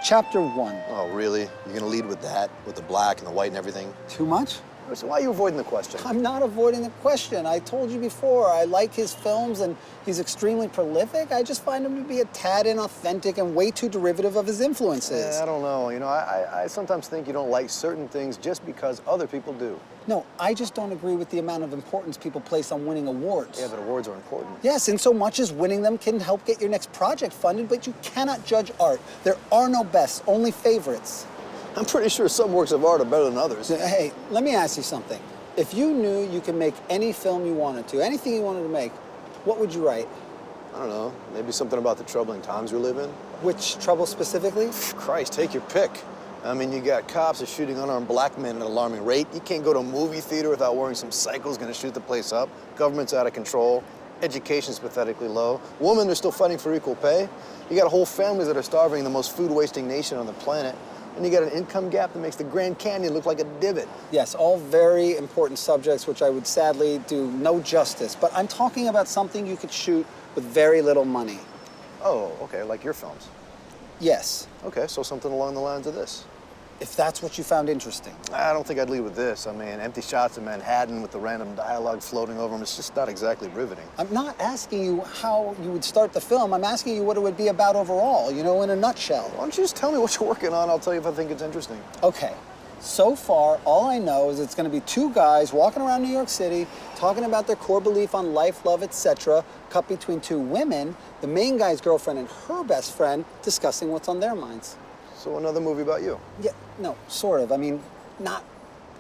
Chapter 1. Oh, really? You're gonna lead with that? With the black and the white and everything? Too much? So why are you avoiding the question? I'm not avoiding the question. I told you before, I like his films and he's extremely prolific. I just find him to be a tad inauthentic and way too derivative of his influences. I don't know. You know, I sometimes think you don't like certain things just because other people do. No, I just don't agree with the amount of importance people place on winning awards. Yeah, but awards are important. Yes, in so much as winning them can help get your next project funded, but you cannot judge art. There are no bests, only favorites. I'm pretty sure some works of art are better than others. Hey, let me ask you something. If you knew you could make any film you wanted to, anything you wanted to make, what would you write? I don't know, maybe something about the troubling times we live in. Which trouble specifically? Christ, take your pick. I mean, you got cops are shooting unarmed black men at an alarming rate. You can't go to a movie theater without worrying some psycho's gonna shoot the place up. Government's out of control. Education's pathetically low. Women are still fighting for equal pay. You got whole families that are starving in the most food-wasting nation on the planet. And you got an income gap that makes the Grand Canyon look like a divot. Yes, all very important subjects, which I would sadly do no justice. But I'm talking about something you could shoot with very little money. Oh, okay, like your films. Yes. Okay, so something along the lines of this. If that's what you found interesting. I don't think I'd lead with this. I mean, empty shots of Manhattan with the random dialogue floating over them, it's just not exactly riveting. I'm not asking you how you would start the film. I'm asking you what it would be about overall, you know, in a nutshell. Why don't you just tell me what you're working on? I'll tell you if I think it's interesting. Okay. So far, all I know is it's going to be two guys walking around New York City, talking about their core belief on life, love, etc., cut between two women, the main guy's girlfriend and her best friend, discussing what's on their minds. So another movie about you? Yeah, no, sort of. I mean, not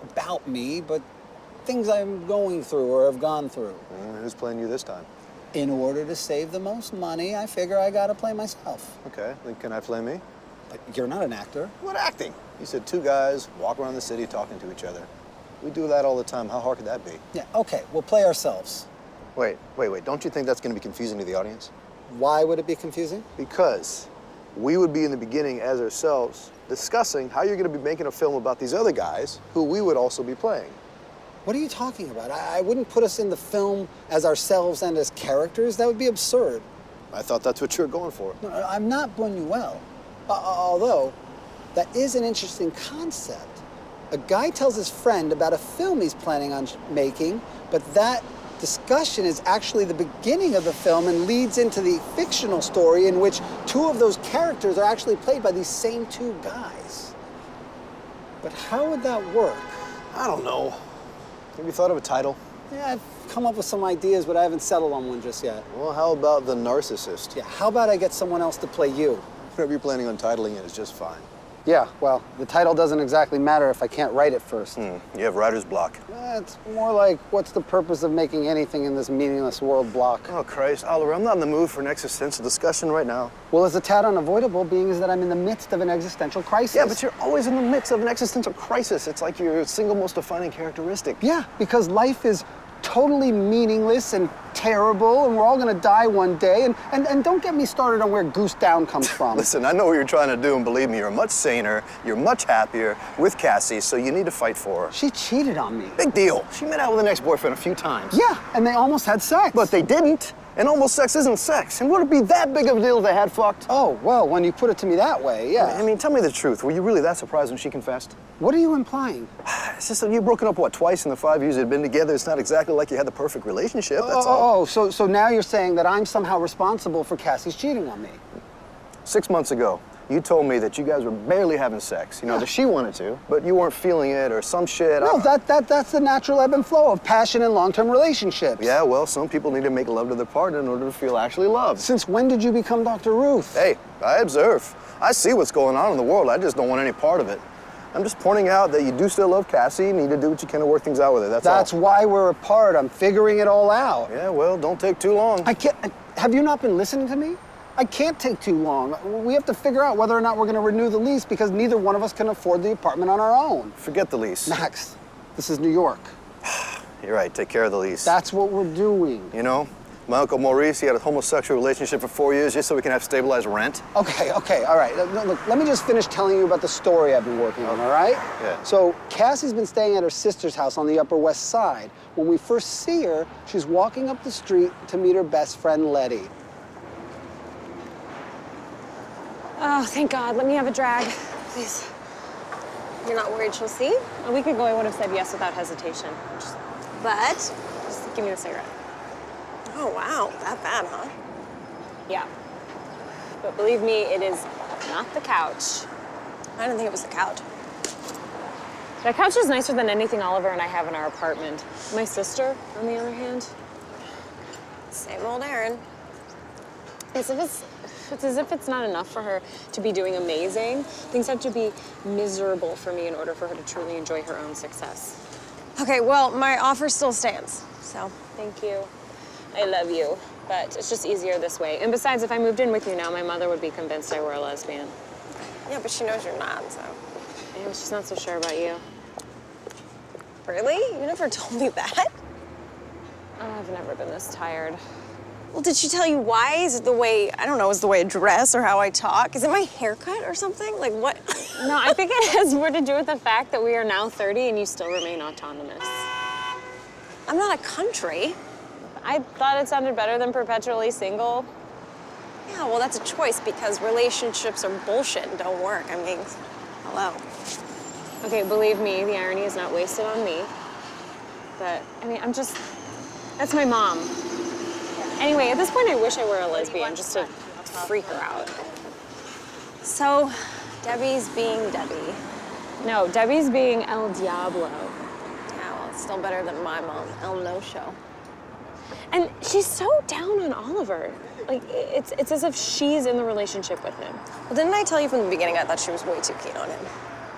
about me, but things I'm going through or have gone through. Who's playing you this time? In order to save the most money, I figure I gotta play myself. Okay, then can I play me? But you're not an actor. What acting? You said two guys walk around the city talking to each other. We do that all the time. How hard could that be? Yeah, okay, we'll play ourselves. Wait. Don't you think that's gonna be confusing to the audience? Why would it be confusing? Because we would be in the beginning as ourselves discussing how you're gonna be making a film about these other guys who we would also be playing. What are you talking about? I wouldn't put us in the film as ourselves and as characters. That would be absurd. I thought that's what you're going for. No, I'm not Buñuel. Although, that is an interesting concept. A guy tells his friend about a film he's planning on making, but that discussion is actually the beginning of the film and leads into the fictional story in which two of those characters are actually played by these same two guys. But how would that work? I don't know. Have you thought of a title? Yeah, I've come up with some ideas, but I haven't settled on one just yet. Well, how about The Narcissist? Yeah, how about I get someone else to play you? Whatever you're planning on titling it is just fine. Yeah, well, the title doesn't exactly matter if I can't write it first. You have writer's block. It's more like, what's the purpose of making anything in this meaningless world block? Oh, Christ, Oliver, I'm not in the mood for an existential discussion right now. Well, it's a tad unavoidable, being is that I'm in the midst of an existential crisis. Yeah, but you're always in the midst of an existential crisis. It's like your single most defining characteristic. Yeah, because life is totally meaningless and terrible, and we're all gonna die one day, and don't get me started on where Goose Down comes from. Listen, I know what you're trying to do, and believe me, you're much saner, you're much happier with Cassi, so you need to fight for her. She cheated on me. Big deal. She met out with an ex-boyfriend a few times. Yeah, and they almost had sex. But they didn't. And almost sex isn't sex. And would it be that big of a deal if they had fucked? Oh, well, when you put it to me that way, yeah. I mean, tell me the truth. Were you really that surprised when she confessed? What are you implying? It's just that you've broken up, what, twice in the 5 years you'd been together. It's not exactly like you had the perfect relationship, that's all. So now you're saying that I'm somehow responsible for Cassie's cheating on me. 6 months ago, you told me that you guys were barely having sex. You know, that she wanted to, but you weren't feeling it or some shit. No, that's the natural ebb and flow of passion in long-term relationships. Yeah, well, some people need to make love to their partner in order to feel actually loved. Since when did you become Dr. Ruth? Hey, I observe. I see what's going on in the world. I just don't want any part of it. I'm just pointing out that you do still love Cassie. You need to do what you can to work things out with her, that's all. That's why we're apart. I'm figuring it all out. Yeah, well, don't take too long. I can't... Have you not been listening to me? I can't take too long. We have to figure out whether or not we're going to renew the lease because neither one of us can afford the apartment on our own. Forget the lease. Max, this is New York. You're right, take care of the lease. That's what we're doing. You know, my Uncle Maurice, he had a homosexual relationship for 4 years just so we can have stabilized rent. Okay, all right. Look, let me just finish telling you about the story I've been working on, all right? Yeah. So, Cassie's been staying at her sister's house on the Upper West Side. When we first see her, she's walking up the street to meet her best friend, Letty. Oh, thank God. Let me have a drag, please. You're not worried she'll see? A week ago, I would have said yes without hesitation. But? Just give me the cigarette. Oh, wow. That bad, huh? Yeah. But believe me, it is not the couch. I didn't think it was the couch. That couch is nicer than anything Oliver and I have in our apartment. My sister, on the other hand, Same old Erin. it's as if it's not enough for her to be doing amazing. Things have to be miserable for me in order for her to truly enjoy her own success. Okay, well, my offer still stands, so. Thank you. I love you, but it's just easier this way. And besides, if I moved in with you now, my mother would be convinced I were a lesbian. Yeah, but she knows you're not, so. Yeah, she's not so sure about you. Really? You never told me that? Oh, I've never been this tired. Well, did she tell you why? Is it the way, I don't know, is it the way I dress or how I talk? Is it my haircut or something? Like what? No, I think it has more to do with the fact that we are now 30 and you still remain autonomous. I'm not a country. I thought it sounded better than perpetually single. Yeah, well, that's a choice because relationships are bullshit and don't work. I mean, hello. Okay, believe me, the irony is not wasted on me. But, I mean, that's my mom. Anyway, at this point, I wish I were a lesbian just to freak her out. So, Debbie's being Debbie. No, Debbie's being El Diablo. Yeah, well, it's still better than my mom, El No-Show. And she's so down on Oliver. Like, it's as if she's in the relationship with him. Well, didn't I tell you from the beginning I thought she was way too keen on him?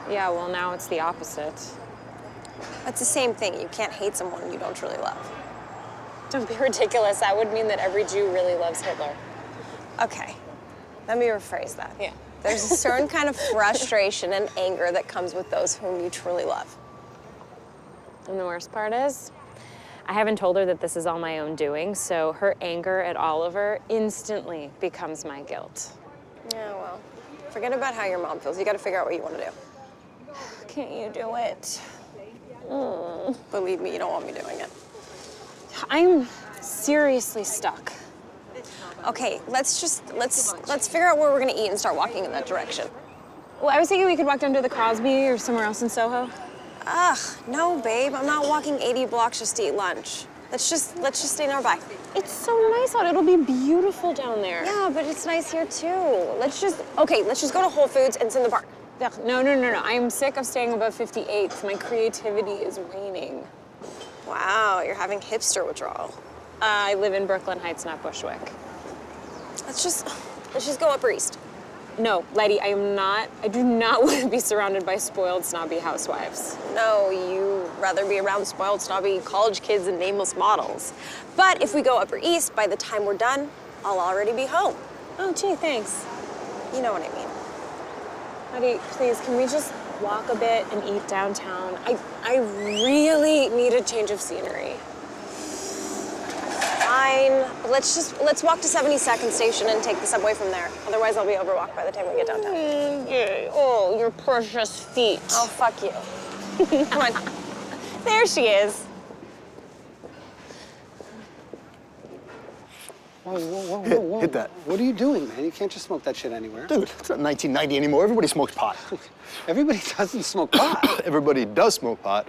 Yeah, well, now it's the opposite. That's the same thing. You can't hate someone you don't truly love. Don't be ridiculous. That would mean that every Jew really loves Hitler. Okay, let me rephrase that. Yeah. There's a certain kind of frustration and anger that comes with those whom you truly love. And the worst part is, I haven't told her that this is all my own doing, so her anger at Oliver instantly becomes my guilt. Yeah, well, forget about how your mom feels. You gotta figure out what you wanna do. Can't you do it? Believe me, you don't want me doing it. I'm seriously stuck. Okay, let's figure out where we're gonna eat and start walking in that direction. Well, I was thinking we could walk down to the Crosby or somewhere else in Soho. Ugh, no, babe. I'm not walking 80 blocks just to eat lunch. Let's just stay nearby. It's so nice out. It'll be beautiful down there. Yeah, but it's nice here too. Let's just go to Whole Foods and sit in the park. Ugh, no. I'm sick of staying above 58th. My creativity is waning. Wow, you're having hipster withdrawal. I live in Brooklyn Heights, not Bushwick. Let's just go Upper East. No, Letty, I do not want to be surrounded by spoiled, snobby housewives. No, you rather be around spoiled, snobby college kids and nameless models. But if we go Upper East, by the time we're done, I'll already be home. Oh, gee, thanks. You know what I mean. Letty, please, can we just walk a bit and eat downtown? I really need a change of scenery. Fine. Let's walk to 72nd Station and take the subway from there. Otherwise, I'll be overwalked by the time we get downtown. Oh, your precious feet. Oh, fuck you. Come on. There she is. Whoa. Hit that. What are you doing, man? You can't just smoke that shit anywhere. Dude, it's not 1990 anymore. Everybody smokes pot. Everybody doesn't smoke pot. Everybody does smoke pot.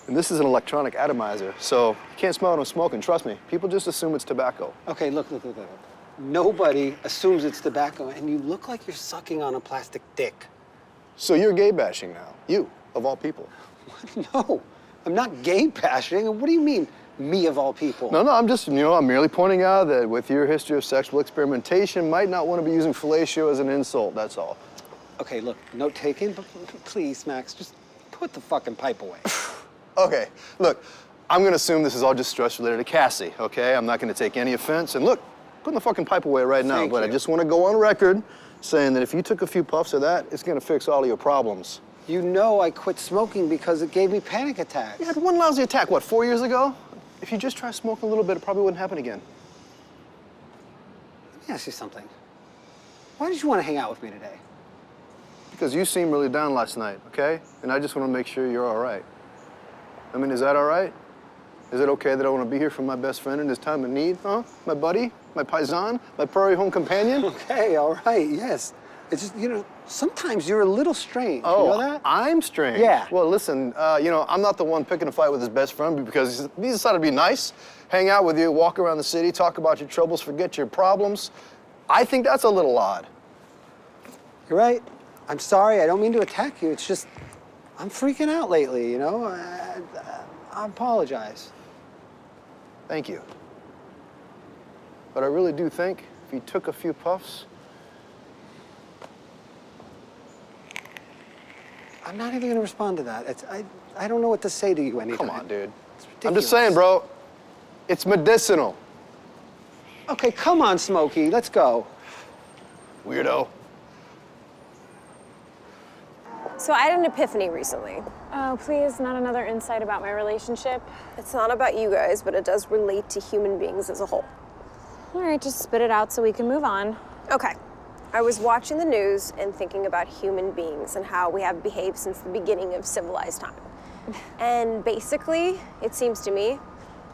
And this is an electronic atomizer, so you can't smell it when smoking, trust me. People just assume it's tobacco. Okay, look. Nobody assumes it's tobacco, and you look like you're sucking on a plastic dick. So you're gay bashing now. You, of all people. No, I'm not gay bashing. What do you mean, me of all people? No, I'm just, I'm merely pointing out that with your history of sexual experimentation, might not want to be using fellatio as an insult, that's all. Okay, look, note taken, but please, Max, just put the fucking pipe away. Okay, look, I'm gonna assume this is all just stress related to Cassi, okay? I'm not gonna take any offense. And look, putting the fucking pipe away right now, Thank but you. I just wanna go on record saying that if you took a few puffs of that, it's gonna fix all of your problems. You know I quit smoking because it gave me panic attacks. You had one lousy attack, what, 4 years ago? If you just try smoking a little bit, it probably wouldn't happen again. Let me ask you something. Why did you want to hang out with me today? Because you seemed really down last night, okay? And I just wanna make sure you're all right. I mean, is that all right? Is it okay that I want to be here for my best friend in his time of need, huh? My buddy, my paisan, my prairie home companion? Okay, all right, yes. It's just, you know, sometimes you're a little strange. Oh, you know that? I'm strange. Yeah. Well, listen, you know, I'm not the one picking a fight with his best friend because he decided to be nice, hang out with you, walk around the city, talk about your troubles, forget your problems. I think that's a little odd. You're right. I'm sorry. I don't mean to attack you. It's just, I'm freaking out lately, you know? I apologize. Thank you. But I really do think if you took a few puffs, I'm not even gonna respond to that. I don't know what to say to you anytime. come on, dude. It's I'm ridiculous. just saying, bro, it's medicinal. Okay, come on, Smokey, let's go. Weirdo. So I had an epiphany recently. Oh, please, not another insight about my relationship. It's not about you guys, but it does relate to human beings as a whole. All right, just spit it out so we can move on. Okay. I was watching the news and thinking about human beings and how we have behaved since the beginning of civilized time. And basically, it seems to me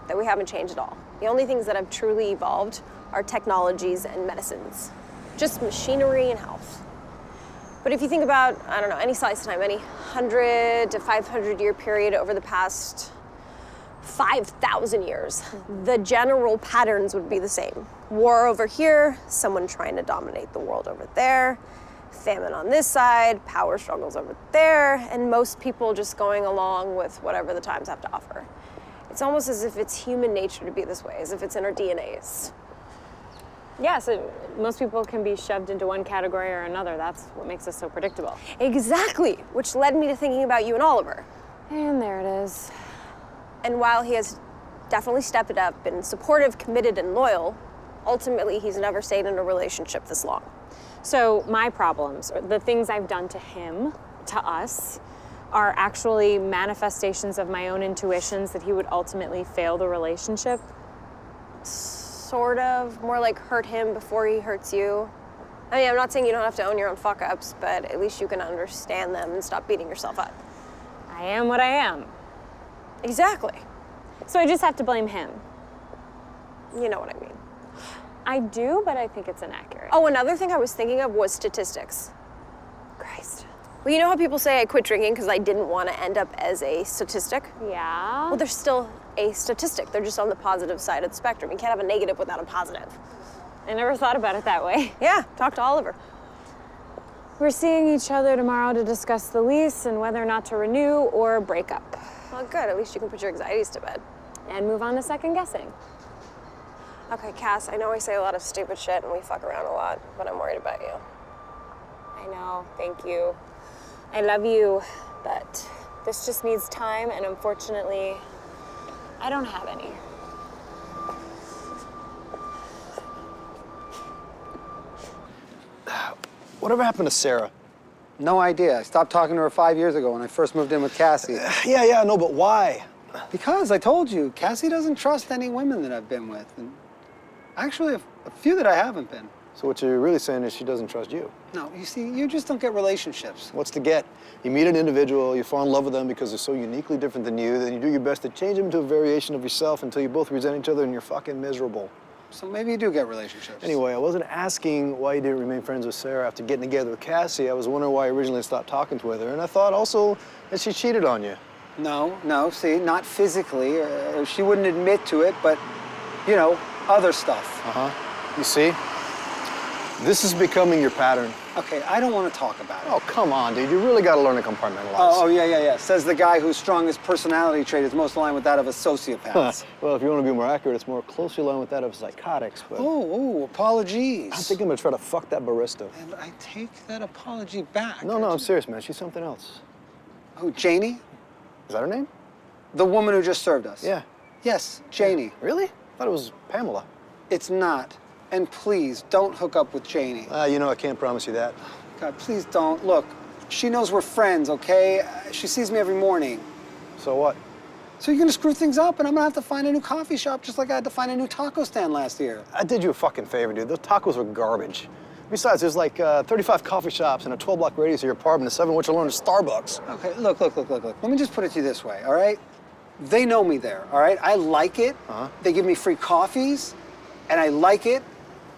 that we haven't changed at all. The only things that have truly evolved are technologies and medicines. Just machinery and health. But if you think about, I don't know, any slice of time, any 100 to 500 year period over the past 5,000 years, the general patterns would be the same. War over here, someone trying to dominate the world over there, famine on this side, power struggles over there, and most people just going along with whatever the times have to offer. It's almost as if it's human nature to be this way, as if it's in our DNAs. Yeah, so most people can be shoved into one category or another. That's what makes us so predictable. Exactly, which led me to thinking about you and Oliver. And there it is. And while he has definitely stepped it up, been supportive, committed, and loyal, ultimately he's never stayed in a relationship this long. So my problems, or the things I've done to him, to us, are actually manifestations of my own intuitions that he would ultimately fail the relationship. Sort of, more like hurt him before he hurts you. I mean, I'm not saying you don't have to own your own fuck-ups, but at least you can understand them and stop beating yourself up. I am what I am. Exactly. So I just have to blame him. You know what I mean. I do, but I think it's inaccurate. Oh, another thing I was thinking of was statistics. Christ. Well, you know how people say I quit drinking because I didn't want to end up as a statistic? Yeah? Well, they're still a statistic. They're just on the positive side of the spectrum. You can't have a negative without a positive. I never thought about it that way. Yeah, talk to Oliver. We're seeing each other tomorrow to discuss the lease and whether or not to renew or break up. Well, good. At least you can put your anxieties to bed. And move on to second guessing. Okay, Cass, I know I say a lot of stupid shit and we fuck around a lot, but I'm worried about you. I know, thank you. I love you, but this just needs time, and unfortunately, I don't have any. Whatever happened to Sarah? No idea. I stopped talking to her 5 years ago when I first moved in with Cassie. Yeah, I know, but why? Because I told you, Cassie doesn't trust any women that I've been with. And actually, a few that I haven't been. So what you're really saying is she doesn't trust you. No, you see, you just don't get relationships. What's to get? You meet an individual, you fall in love with them because they're so uniquely different than you, then you do your best to change them into a variation of yourself until you both resent each other and you're fucking miserable. So maybe you do get relationships. Anyway, I wasn't asking why you didn't remain friends with Sarah after getting together with Cassie. I was wondering why you originally stopped talking to her. And I thought also that she cheated on you. No, see, not physically. Or she wouldn't admit to it, but, you know, other stuff. You see? This is becoming your pattern. Okay, I don't want to talk about it. Oh, come on, dude. You really got to learn to compartmentalize. Oh, yeah. Says the guy whose strongest personality trait is most aligned with that of a sociopath. Well, if you want to be more accurate, it's more closely aligned with that of psychotics, but... Oh, apologies. I think I'm going to try to fuck that barista. And I take that apology back. No, I'm serious, man. She's something else. Oh, Janie? Is that her name? The woman who just served us. Yeah. Yes, Janie. Really? I thought it was Pamela. It's not. And please, don't hook up with Janie. You know I can't promise you that. God, please don't. Look, she knows we're friends, okay? She sees me every morning. So what? So you're gonna screw things up and I'm gonna have to find a new coffee shop just like I had to find a new taco stand last year. I did you a fucking favor, dude. Those tacos were garbage. Besides, there's like 35 coffee shops in a 12-block radius of your apartment, and 7 of which alone is Starbucks. Okay, look. Let me just put it to you this way, all right? They know me there, all right? I like it. They give me free coffees, and I like it,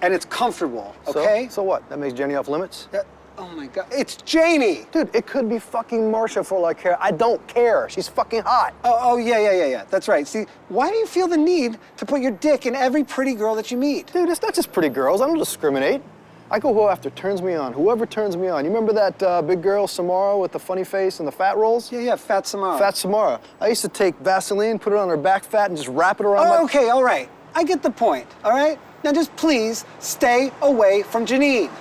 and it's comfortable, okay? So what? That makes Jenny off limits? Oh my God, it's Janie! Dude, it could be fucking Marsha for all I care. I don't care. She's fucking hot. Oh, yeah. That's right. See, why do you feel the need to put your dick in every pretty girl that you meet? Dude, it's not just pretty girls. I don't discriminate. I go after turns me on. Whoever turns me on. You remember that big girl, Samara, with the funny face and the fat rolls? Yeah, Fat Samara. Fat Samara. I used to take Vaseline, put it on her back fat, and just wrap it around my... Okay, all right. I get the point, all right? Now just please stay away from Janine.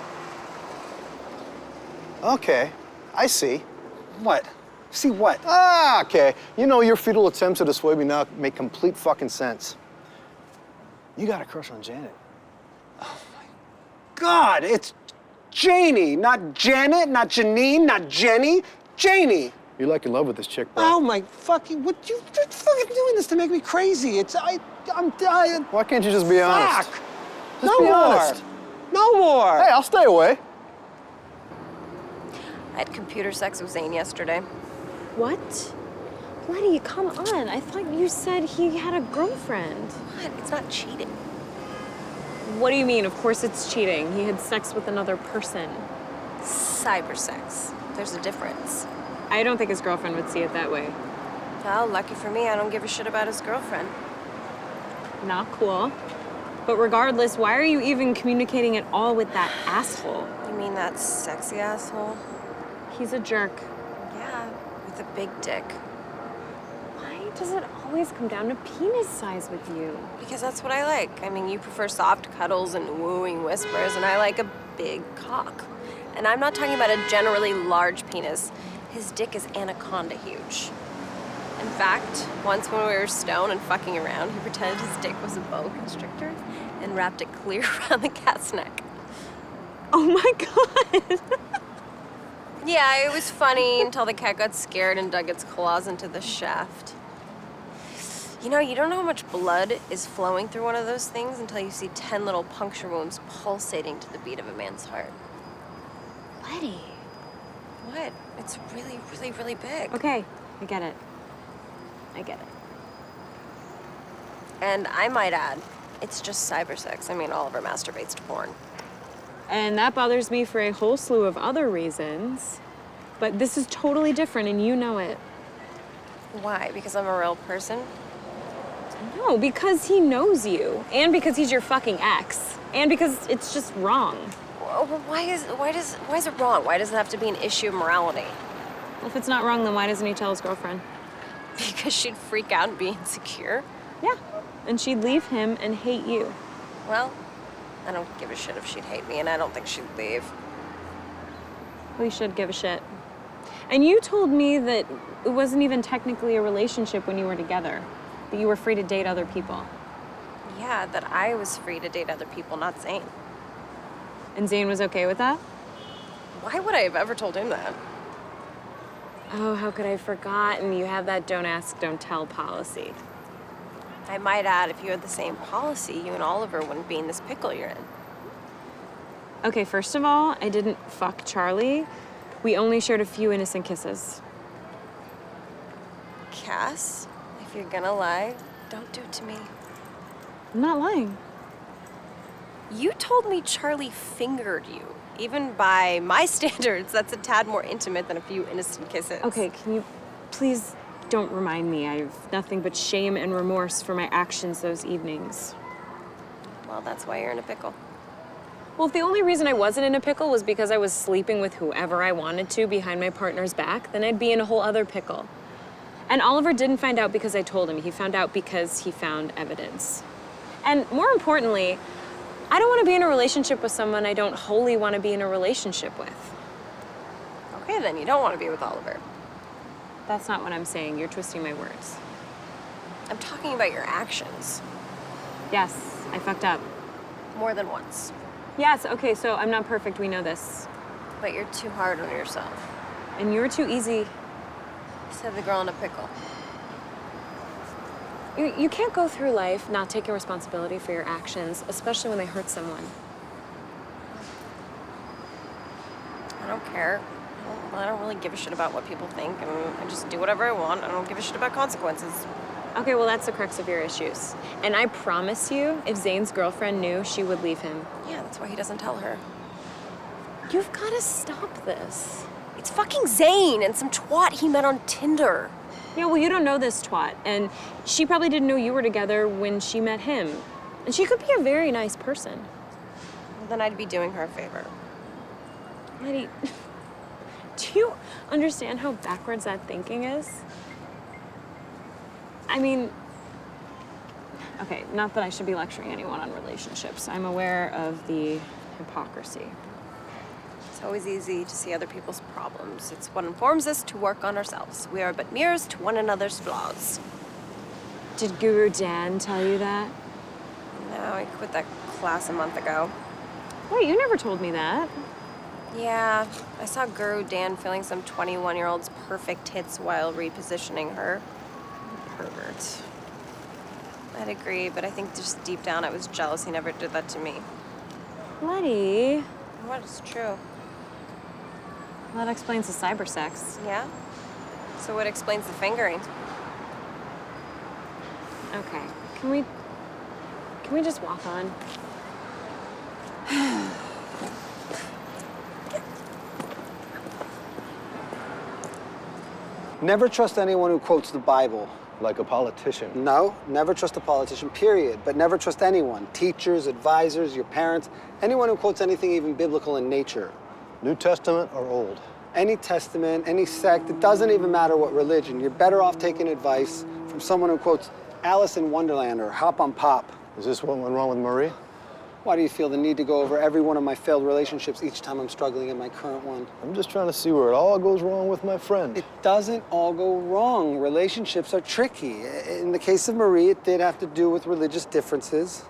Okay, I see. What? See what? Ah, okay. You know, your futile attempts to dissuade me now make complete fucking sense. You got a crush on Janet. God, it's Janie, not Janet, not Janine, not Jenny, Janie. You're like in love with this chick, bro. Oh my fucking, you're fucking doing this to make me crazy. I'm dying. Why can't you just be honest? Fuck. Just be honest. No more. Hey, I'll stay away. I had computer sex with Zane yesterday. What? Letty, come on. I thought you said he had a girlfriend. What? It's not cheating. What do you mean? Of course it's cheating. He had sex with another person. Cyber sex. There's a difference. I don't think his girlfriend would see it that way. Well, lucky for me, I don't give a shit about his girlfriend. Not cool. But regardless, why are you even communicating at all with that asshole? You mean that sexy asshole? He's a jerk. Yeah, with a big dick. Why does it always come down to penis size with you? Because that's what I like. I mean, you prefer soft cuddles and wooing whispers, and I like a big cock. And I'm not talking about a generally large penis. His dick is anaconda huge. In fact, once when we were stoned and fucking around, he pretended his dick was a boa constrictor and wrapped it clear around the cat's neck. Oh my God. Yeah, it was funny until the cat got scared and dug its claws into the shaft. You know, you don't know how much blood is flowing through one of those things until you see 10 little puncture wounds pulsating to the beat of a man's heart. Letty. What? It's really, really, really big. Okay, I get it. I get it. And I might add, it's just cyber sex. I mean, Oliver masturbates to porn. And that bothers me for a whole slew of other reasons. But this is totally different, and you know it. Why? Because I'm a real person? No, because he knows you. And because he's your fucking ex. And because it's just wrong. Well, why is it wrong? Why does it have to be an issue of morality? Well, if it's not wrong, then why doesn't he tell his girlfriend? Because she'd freak out and be insecure? Yeah, and she'd leave him and hate you. Well, I don't give a shit if she'd hate me, and I don't think she'd leave. We should give a shit. And you told me that it wasn't even technically a relationship when you were together, that you were free to date other people. Yeah, that I was free to date other people, not Zane. And Zane was okay with that? Why would I have ever told him that? Oh, how could I have forgotten? You have that don't ask, don't tell policy. I might add, if you had the same policy, you and Oliver wouldn't be in this pickle you're in. Okay, first of all, I didn't fuck Charlie. We only shared a few innocent kisses. Cass, if you're gonna lie, don't do it to me. I'm not lying. You told me Charlie fingered you. Even by my standards, that's a tad more intimate than a few innocent kisses. Okay, can you please don't remind me? I have nothing but shame and remorse for my actions those evenings. Well, that's why you're in a pickle. Well, if the only reason I wasn't in a pickle was because I was sleeping with whoever I wanted to behind my partner's back, then I'd be in a whole other pickle. And Oliver didn't find out because I told him. He found out because he found evidence. And more importantly, I don't want to be in a relationship with someone I don't wholly want to be in a relationship with. Okay, then you don't want to be with Oliver. That's not what I'm saying. You're twisting my words. I'm talking about your actions. Yes, I fucked up. More than once. Yes, okay, so I'm not perfect. We know this. But you're too hard on yourself. And you're too easy. Said the girl in a pickle. You can't go through life not taking responsibility for your actions, especially when they hurt someone. I don't care. I don't really give a shit about what people think, and I just do whatever I want. I don't give a shit about consequences. Okay, well, that's the crux of your issues. And I promise you, if Zane's girlfriend knew, she would leave him. Yeah, that's why he doesn't tell her. You've got to stop this. It's fucking Zane and some twat he met on Tinder. Yeah, well, you don't know this twat, and she probably didn't know you were together when she met him. And she could be a very nice person. Well, then I'd be doing her a favor. Letty, do you understand how backwards that thinking is? I mean, okay, not that I should be lecturing anyone on relationships. I'm aware of the hypocrisy. It's always easy to see other people's problems. It's what informs us to work on ourselves. We are but mirrors to one another's flaws. Did Guru Dan tell you that? No, I quit that class a month ago. Wait, you never told me that. Yeah, I saw Guru Dan filling some 21-year-old's perfect hits while repositioning her. Pervert. I'd agree, but I think just deep down I was jealous he never did that to me. Letty. What is true? That explains the cyber sex. Yeah? So what explains the fingering? Okay, can we just walk on? Never trust anyone who quotes the Bible. Like a politician. No, never trust a politician, period. But never trust anyone. Teachers, advisors, your parents, anyone who quotes anything even biblical in nature. New Testament or Old? Any testament, any sect, it doesn't even matter what religion. You're better off taking advice from someone who quotes Alice in Wonderland or Hop on Pop. Is this what went wrong with Marie? Why do you feel the need to go over every one of my failed relationships each time I'm struggling in my current one? I'm just trying to see where it all goes wrong with my friend. It doesn't all go wrong. Relationships are tricky. In the case of Marie, it did have to do with religious differences.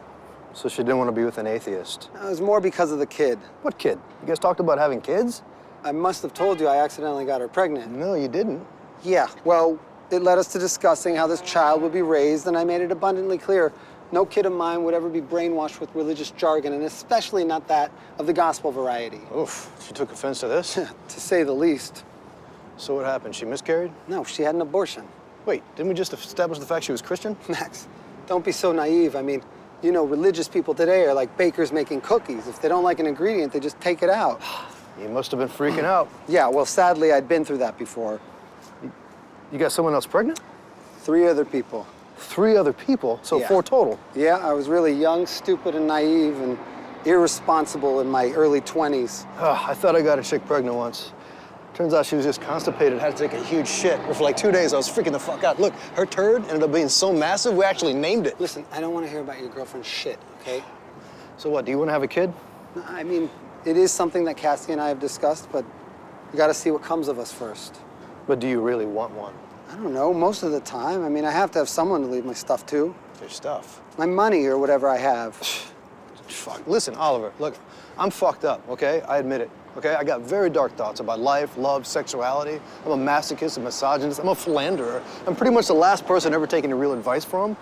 So she didn't want to be with an atheist. It was more because of the kid. What kid? You guys talked about having kids? I must have told you I accidentally got her pregnant. No, you didn't. Yeah, well, it led us to discussing how this child would be raised, and I made it abundantly clear no kid of mine would ever be brainwashed with religious jargon, and especially not that of the gospel variety. Oof, she took offense to this? To say the least. So what happened? She miscarried? No, she had an abortion. Wait, didn't we just establish the fact she was Christian? Max, don't be so naive. I mean, you know, religious people today are like bakers making cookies. If they don't like an ingredient, they just take it out. You must have been freaking out. Yeah, well, sadly, I'd been through that before. You got someone else pregnant? 3 other people. 3 other people? So Yeah. 4 total? Yeah, I was really young, stupid, and naive, and irresponsible in my early 20s. I thought I got a chick pregnant once. Turns out she was just constipated, had to take a huge shit. For like 2 days, I was freaking the fuck out. Look, her turd ended up being so massive, we actually named it. Listen, I don't want to hear about your girlfriend's shit, okay? So what, do you want to have a kid? I mean, it is something that Cassi and I have discussed, but we got to see what comes of us first. But do you really want one? I don't know, most of the time. I mean, I have to have someone to leave my stuff to. Your stuff. My money or whatever I have. Fuck. Listen, Oliver, look, I'm fucked up, okay? I admit it, okay? I got very dark thoughts about life, love, sexuality. I'm a masochist, a misogynist, I'm a philanderer. I'm pretty much the last person ever taking real advice from.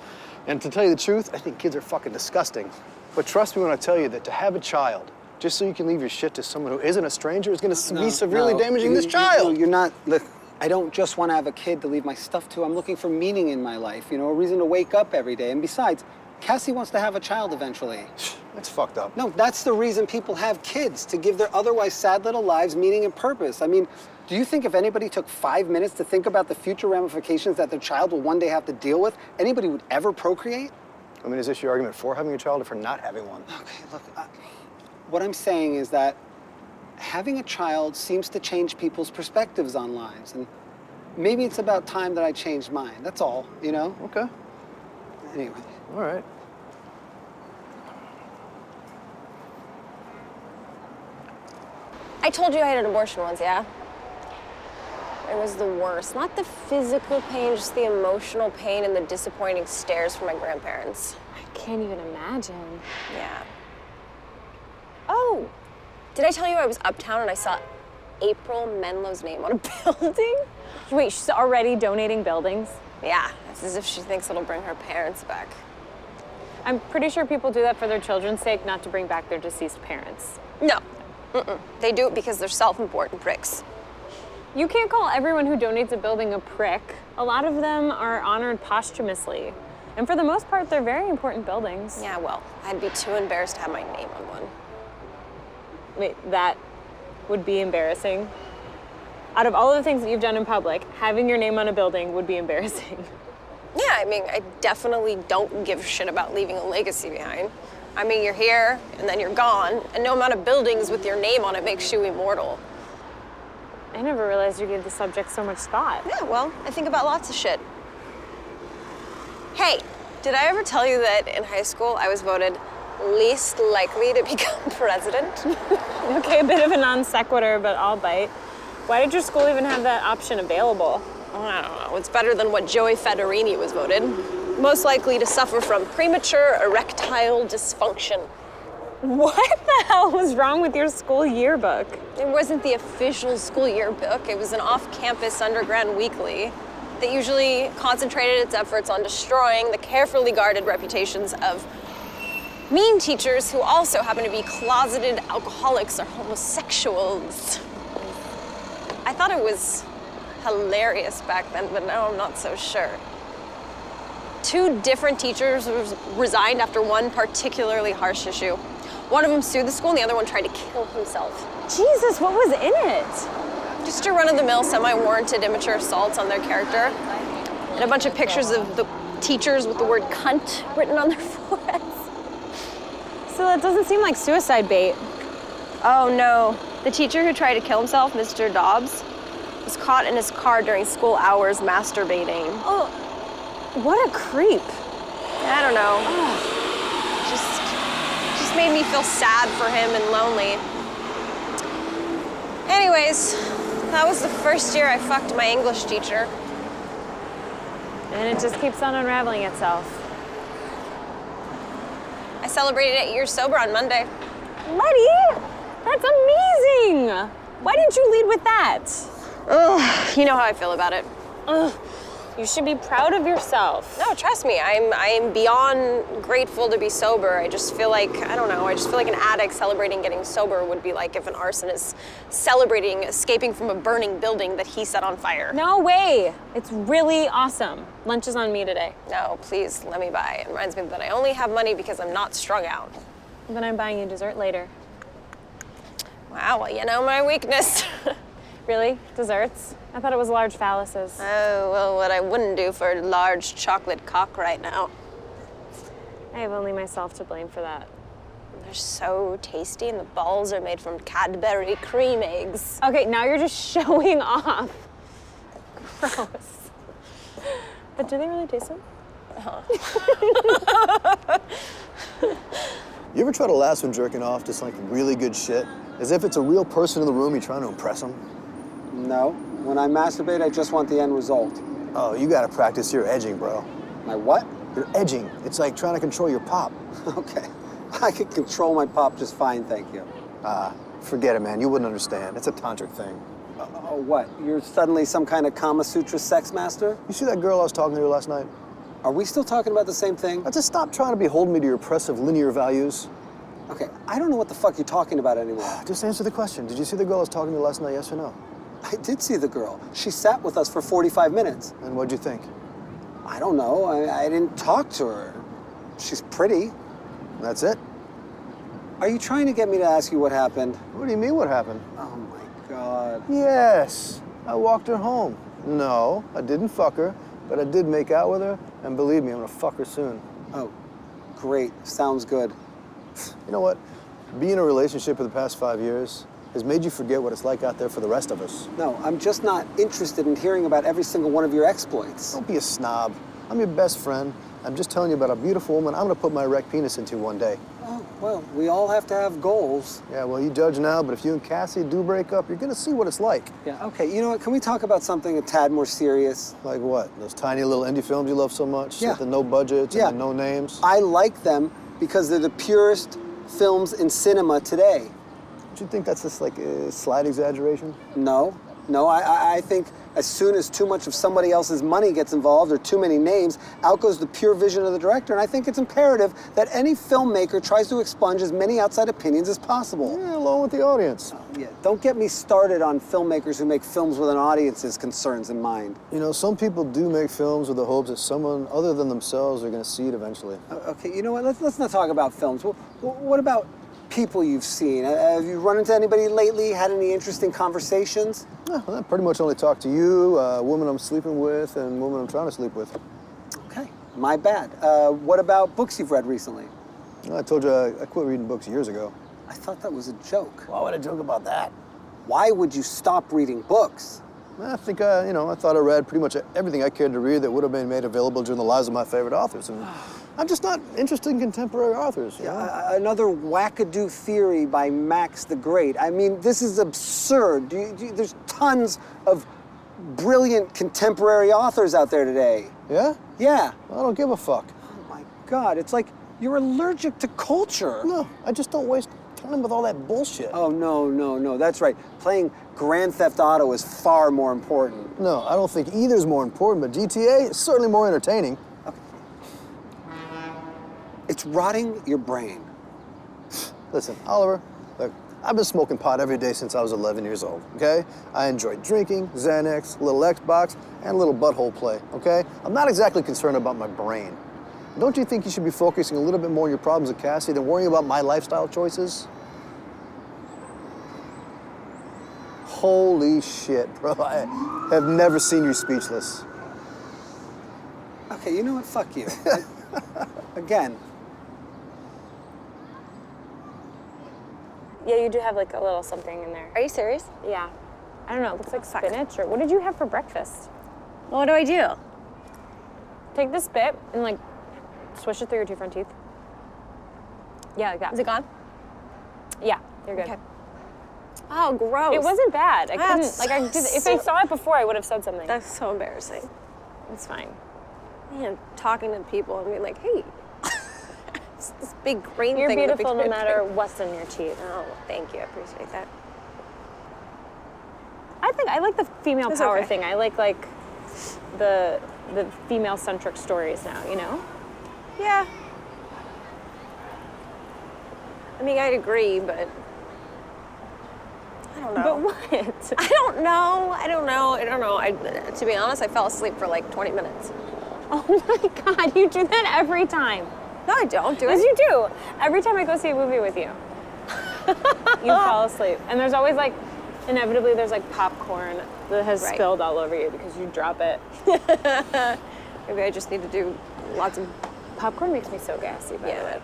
And to tell you the truth, I think kids are fucking disgusting. But trust me when I tell you that to have a child, just so you can leave your shit to someone who isn't a stranger, is gonna be severely damaging this child. You're not, look, I don't just want to have a kid to leave my stuff to. I'm looking for meaning in my life, you know, a reason to wake up every day. And besides, Cassi wants to have a child eventually. That's fucked up. No, that's the reason people have kids, to give their otherwise sad little lives meaning and purpose. I mean, do you think if anybody took 5 minutes to think about the future ramifications that their child will one day have to deal with, anybody would ever procreate? I mean, is this your argument for having a child or for not having one? Okay, look, what I'm saying is that having a child seems to change people's perspectives on lives, and maybe it's about time that I changed mine. That's all, you know? Okay. Anyway. All right. I told you I had an abortion once, yeah? It was the worst. Not the physical pain, just the emotional pain and the disappointing stares from my grandparents. I can't even imagine. Yeah. Oh, did I tell you I was uptown and I saw April Menlo's name on a building? Wait, she's already donating buildings? Yeah, it's as if she thinks it'll bring her parents back. I'm pretty sure people do that for their children's sake, not to bring back their deceased parents. No, they do it because they're self-important pricks. You can't call everyone who donates a building a prick. A lot of them are honored posthumously. And for the most part, they're very important buildings. Yeah, well, I'd be too embarrassed to have my name on one. Wait, that would be embarrassing. Out of all of the things that you've done in public, having your name on a building would be embarrassing. Yeah, I mean, I definitely don't give a shit about leaving a legacy behind. I mean, you're here, and then you're gone, and no amount of buildings with your name on it makes you immortal. I never realized you gave the subject so much thought. Yeah, well, I think about lots of shit. Hey, did I ever tell you that in high school I was voted least likely to become president? Okay, a bit of a non sequitur, but I'll bite. Why did your school even have that option available? I don't know. It's better than what Joey Federini was voted. Most likely to suffer from premature erectile dysfunction. What the hell was wrong with your school yearbook? It wasn't the official school yearbook. It was an off-campus underground weekly that usually concentrated its efforts on destroying the carefully guarded reputations of mean teachers who also happen to be closeted alcoholics or homosexuals. I thought it was hilarious back then, but now I'm not so sure. 2 different teachers resigned after one particularly harsh issue. One of them sued the school and the other one tried to kill himself. Jesus, what was in it? Just a run-of-the-mill, semi-warranted immature assaults on their character. And a bunch of pictures of the teachers with the word cunt written on their foreheads. So that doesn't seem like suicide bait. Oh no. The teacher who tried to kill himself, Mr. Dobbs, was caught in his car during school hours masturbating. Oh, what a creep. I don't know. Just made me feel sad for him and lonely. Anyways, that was the first year I fucked my English teacher. And it just keeps on unraveling itself. I celebrated 8 years sober on Monday. Letty, that's amazing. Why didn't you lead with that? Ugh, you know how I feel about it. Ugh, you should be proud of yourself. No, trust me, I am beyond grateful to be sober. I just feel like, I don't know, I just feel like an addict celebrating getting sober would be like if an arsonist celebrating escaping from a burning building that he set on fire. No way. It's really awesome. Lunch is on me today. No, please, let me buy. It reminds me that I only have money because I'm not strung out. Then I'm buying you dessert later. Wow, well, you know my weakness. Really? Desserts? I thought it was large phalluses. Oh, well, what I wouldn't do for a large chocolate cock right now. I have only myself to blame for that. They're so tasty, and the balls are made from Cadbury cream eggs. Okay, now you're just showing off. Gross. But do they really taste it? You ever try to last when jerking off just like really good shit? As if it's a real person in the room, you're trying to impress them? No. When I masturbate, I just want the end result. Oh, you gotta practice your edging, bro. My what? Your edging. It's like trying to control your pop. Okay. I can control my pop just fine, thank you. Forget it, man. You wouldn't understand. It's a tantric thing. Oh, what? You're suddenly some kind of Kama Sutra sex master? You see that girl I was talking to last night? Are we still talking about the same thing? Just stop trying to be holding me to your oppressive linear values. Okay, I don't know what the fuck you're talking about anymore. Just answer the question. Did you see the girl I was talking to last night, yes or no? I did see the girl. She sat with us for 45 minutes. And what'd you think? I don't know. I didn't talk to her. She's pretty. That's it? Are you trying to get me to ask you what happened? What do you mean what happened? Oh my God. Yes. I walked her home. No, I didn't fuck her, but I did make out with her, and believe me, I'm gonna fuck her soon. Oh, great. Sounds good. You know what? Being in a relationship for the past 5 years has made you forget what it's like out there for the rest of us. No, I'm just not interested in hearing about every single one of your exploits. Don't be a snob. I'm your best friend. I'm just telling you about a beautiful woman I'm gonna put my erect penis into one day. Oh, well, we all have to have goals. Yeah, well, you judge now, but if you and Cassi do break up, you're gonna see what it's like. Yeah, okay, you know what? Can we talk about something a tad more serious? Like what? Those tiny little indie films you love so much? Yeah. With the no budgets Yeah. and the no names? I like them because they're the purest films in cinema today. Don't you think that's just like a slight exaggeration? No, I think as soon as too much of somebody else's money gets involved or too many names, out goes the pure vision of the director. And I think it's imperative that any filmmaker tries to expunge as many outside opinions as possible. Yeah, along with the audience. Yeah, don't get me started on filmmakers who make films with an audience's concerns in mind. You know, some people do make films with the hopes that someone other than themselves are going to see it eventually. Okay, you know what? Let's not talk about films. What about people you've seen? Have you run into anybody lately? Had any interesting conversations? I pretty much only talk to you, woman I'm sleeping with, and woman I'm trying to sleep with. Okay, my bad. What about books you've read recently? I told you I quit reading books years ago. I thought that was a joke. Why would I joke about that? Why would you stop reading books? I think, I thought I read pretty much everything I cared to read that would have been made available during the lives of my favorite authors. And I'm just not interested in contemporary authors. You know? Another wackadoo theory by Max the Great. I mean, this is absurd. There's tons of brilliant contemporary authors out there today. Yeah? Yeah. I don't give a fuck. Oh my God, it's like you're allergic to culture. No, I just don't waste time with all that bullshit. Oh, no, that's right. Playing Grand Theft Auto is far more important. No, I don't think either's more important, but GTA is certainly more entertaining. Okay. It's rotting your brain. Listen, Oliver, look, I've been smoking pot every day since I was 11 years old, okay? I enjoy drinking, Xanax, a little Xbox, and a little butthole play, okay? I'm not exactly concerned about my brain. Don't you think you should be focusing a little bit more on your problems with Cassie than worrying about my lifestyle choices? Holy shit, bro. I have never seen you speechless. Okay, you know what? Fuck you. Again. Yeah, you do have like a little something in there. Are you serious? Yeah. I don't know, it looks like spinach or what did you have for breakfast? Well, what do I do? Take this bit and like swish it through your two front teeth. Yeah, like that. Is it gone? Yeah, you're good. Okay. Oh, gross. It wasn't bad. I couldn't, That's like I did, if I saw it before, I would have said something. That's so embarrassing. It's fine. Man, talking to people and being like, hey, it's this big green You're thing. in the beautiful no big matter thing. what's in your teeth. Oh, thank you. I appreciate that. I like the female It's power okay. thing. I like the female-centric stories now, you know? Yeah. I mean, I'd agree, but I don't know. But what? I don't know. To be honest, I fell asleep for like 20 minutes. Oh my God, you do that every time. No, I don't. Do Yes, I? you do. Every time I go see a movie with you, you fall asleep. And there's always like, inevitably there's like popcorn that has Right. spilled all over you because you drop it. Maybe I just need to do lots of. Popcorn makes me so gassy, by the way.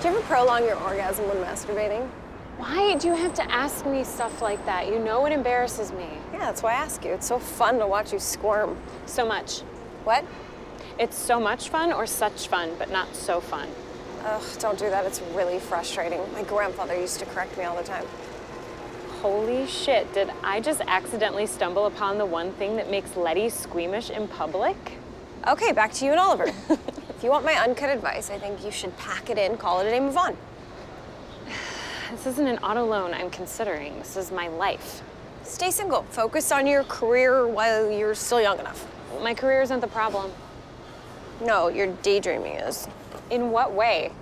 Do you ever prolong your orgasm when masturbating? Why do you have to ask me stuff like that? You know it embarrasses me. Yeah, that's why I ask you. It's so fun to watch you squirm. So much. What? It's so much fun or such fun, but not so fun. Ugh, don't do that. It's really frustrating. My grandfather used to correct me all the time. Holy shit, did I just accidentally stumble upon the one thing that makes Letty squeamish in public? Okay, back to you and Oliver. If you want my uncut advice, I think you should pack it in, call it a day, move on. This isn't an auto loan I'm considering. This is my life. Stay single. Focus on your career while you're still young enough. My career isn't the problem. No, your daydreaming is. In what way?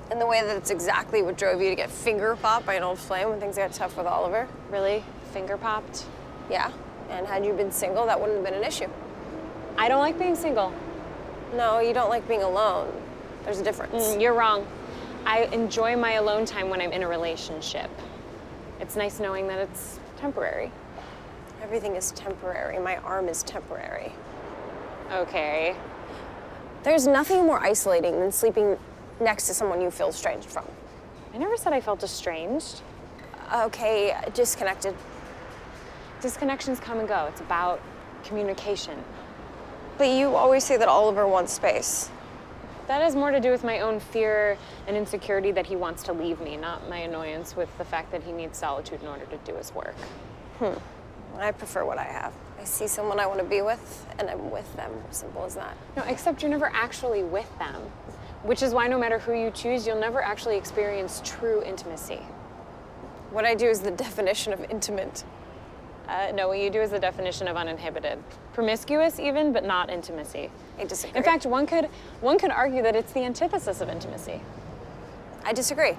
In the way that it's exactly what drove you to get finger popped by an old flame when things got tough with Oliver. Really? Finger popped? Yeah, and had you been single, that wouldn't have been an issue. I don't like being single. No, you don't like being alone. There's a difference. You're wrong. I enjoy my alone time when I'm in a relationship. It's nice knowing that it's temporary. Everything is temporary. My arm is temporary. Okay. There's nothing more isolating than sleeping next to someone you feel estranged from. I never said I felt estranged. Okay, disconnected. Disconnections come and go. It's about communication. But you always say that Oliver wants space. That has more to do with my own fear and insecurity that he wants to leave me, not my annoyance with the fact that he needs solitude in order to do his work. I prefer what I have. I see someone I want to be with, and I'm with them. Simple as that. No, except you're never actually with them, which is why no matter who you choose, you'll never actually experience true intimacy. What I do is the definition of intimate. No, what you do is the definition of uninhibited. Promiscuous even, but not intimacy. I disagree. In fact, one could argue that it's the antithesis of intimacy. I disagree.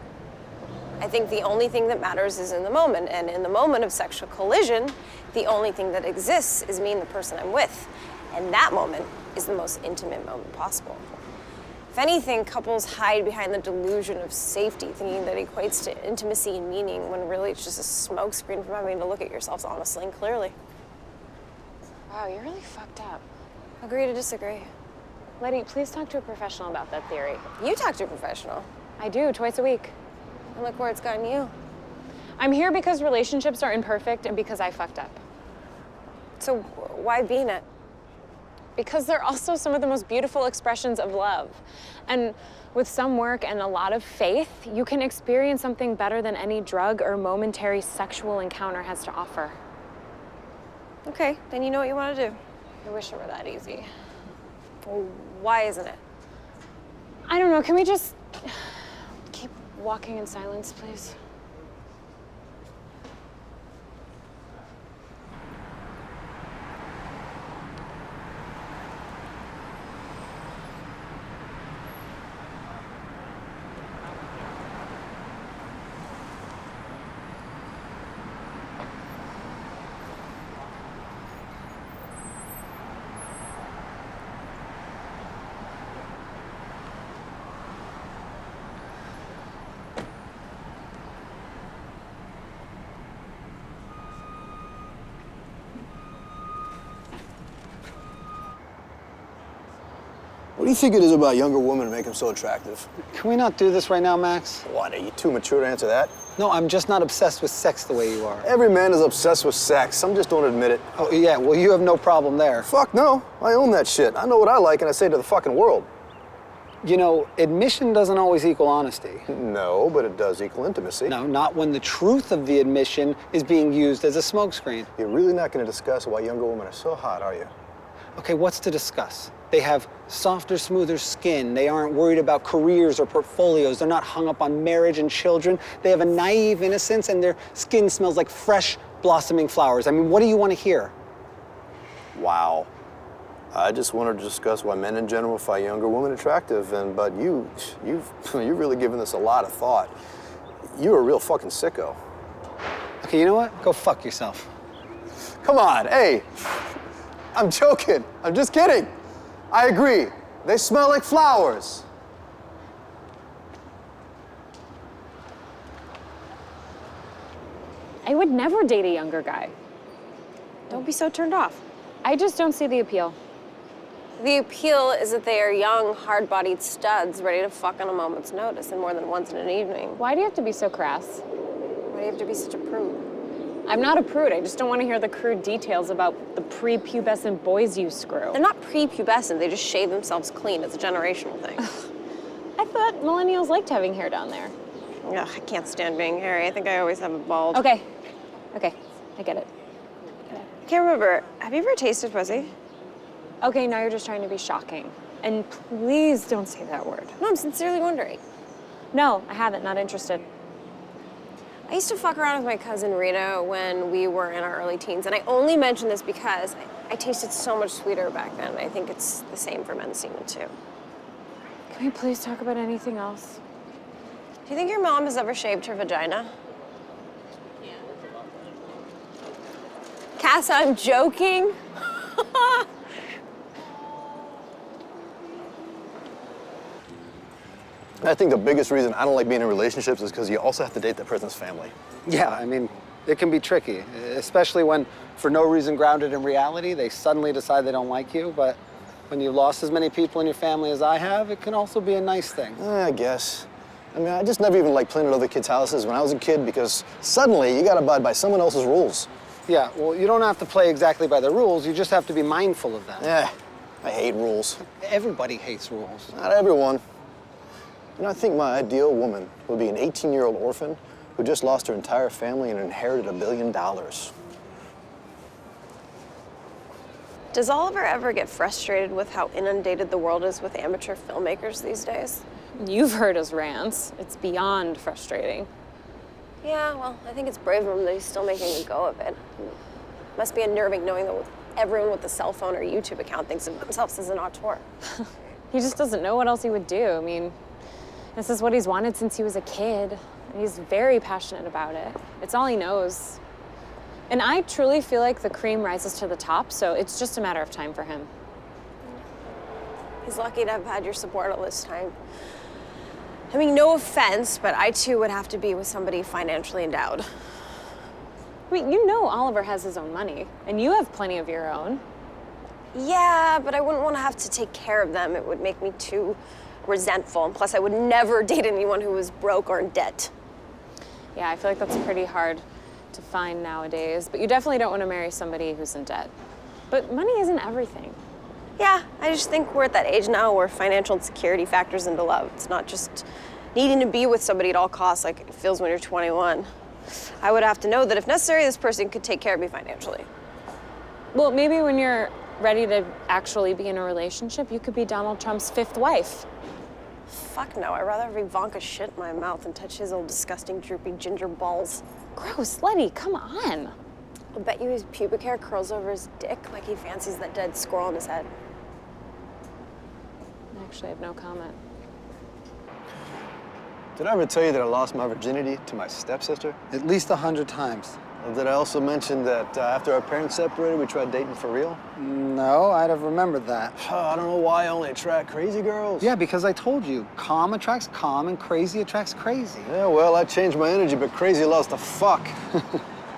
I think the only thing that matters is in the moment, and in the moment of sexual collision, the only thing that exists is me and the person I'm with. And that moment is the most intimate moment possible. If anything, couples hide behind the delusion of safety, thinking that equates to intimacy and meaning, when really it's just a smokescreen from having to look at yourselves honestly and clearly. Wow, you're really fucked up. Agree to disagree. Letty, please talk to a professional about that theory. You talk to a professional. I do, twice a week. And look where it's gotten you. I'm here because relationships are imperfect and because I fucked up. So why being it? Because they're also some of the most beautiful expressions of love. And with some work and a lot of faith, you can experience something better than any drug or momentary sexual encounter has to offer. Okay, then you know what you want to do. I wish it were that easy. Well, why isn't it? I don't know, can we just keep walking in silence, please? What do you think it is about younger women to make them so attractive? Can we not do this right now, Max? What, are you too mature to answer that? No, I'm just not obsessed with sex the way you are. Every man is obsessed with sex. Some just don't admit it. Oh, yeah, well, you have no problem there. Fuck no. I own that shit. I know what I like and I say it to the fucking world. You know, admission doesn't always equal honesty. No, but it does equal intimacy. No, not when the truth of the admission is being used as a smokescreen. You're really not going to discuss why younger women are so hot, are you? Okay, what's to discuss? They have softer, smoother skin. They aren't worried about careers or portfolios. They're not hung up on marriage and children. They have a naive innocence and their skin smells like fresh, blossoming flowers. I mean, what do you want to hear? Wow. I just wanted to discuss why men in general find younger women attractive, but you've really given this a lot of thought. You're a real fucking sicko. Okay, you know what? Go fuck yourself. Come on, hey. I'm joking. I'm just kidding. I agree. They smell like flowers. I would never date a younger guy. Don't be so turned off. I just don't see the appeal. The appeal is that they are young, hard-bodied studs ready to fuck on a moment's notice and more than once in an evening. Why do you have to be so crass? Why do you have to be such a prude? I'm not a prude. I just don't want to hear the crude details about the prepubescent boys you screw. They're not prepubescent, they just shave themselves clean. It's a generational thing. I thought millennials liked having hair down there. Ugh, I can't stand being hairy. I think I always have a bald. Okay, I get it. I can't remember. Have you ever tasted pussy? Okay, now you're just trying to be shocking. And please don't say that word. No, I'm sincerely wondering. No, I haven't, not interested. I used to fuck around with my cousin Rita when we were in our early teens, and I only mention this because I tasted so much sweeter back then. I think it's the same for men's semen too. Can we please talk about anything else? Do you think your mom has ever shaved her vagina? Yeah. Cass, I'm joking. I think the biggest reason I don't like being in relationships is because you also have to date that person's family. Yeah, I mean, it can be tricky, especially when, for no reason grounded in reality, they suddenly decide they don't like you. But when you've lost as many people in your family as I have, it can also be a nice thing. I guess. I mean, I just never even liked playing at other kids' houses when I was a kid because suddenly you gotta abide by someone else's rules. Yeah, well, you don't have to play exactly by the rules, you just have to be mindful of them. Yeah, I hate rules. Everybody hates rules. Not everyone. You know, I think my ideal woman would be an 18-year-old orphan who just lost her entire family and inherited $1 billion. Does Oliver ever get frustrated with how inundated the world is with amateur filmmakers these days? You've heard his rants. It's beyond frustrating. Yeah, well, I think it's brave of him that he's still making a go of it. Must be unnerving knowing that everyone with a cell phone or YouTube account thinks of themselves as an auteur. He just doesn't know what else he would do. I mean, this is what he's wanted since he was a kid. And he's very passionate about it. It's all he knows. And I truly feel like the cream rises to the top, so it's just a matter of time for him. He's lucky to have had your support all this time. I mean, no offense, but I too would have to be with somebody financially endowed. I mean, you know Oliver has his own money, and you have plenty of your own. Yeah, but I wouldn't want to have to take care of them. It would make me too resentful, and plus I would never date anyone who was broke or in debt. Yeah, I feel like that's pretty hard to find nowadays, but you definitely don't want to marry somebody who's in debt. But money isn't everything. Yeah, I just think we're at that age now where financial insecurity factors into love. It's not just needing to be with somebody at all costs like it feels when you're 21. I would have to know that if necessary, this person could take care of me financially. Well, maybe when you're ready to actually be in a relationship, you could be Donald Trump's fifth wife. Fuck no, I'd rather have Ivanka shit in my mouth than touch his old disgusting droopy ginger balls. Gross, Letty, come on. I'll bet you his pubic hair curls over his dick like he fancies that dead squirrel in his head. Actually, I have no comment. Did I ever tell you that I lost my virginity to my stepsister? At least 100 times. Or did I also mention that after our parents separated, we tried dating for real? No, I'd have remembered that. I don't know why I only attract crazy girls. Yeah, because I told you, calm attracts calm and crazy attracts crazy. Yeah, well, I changed my energy, but crazy loves to fuck.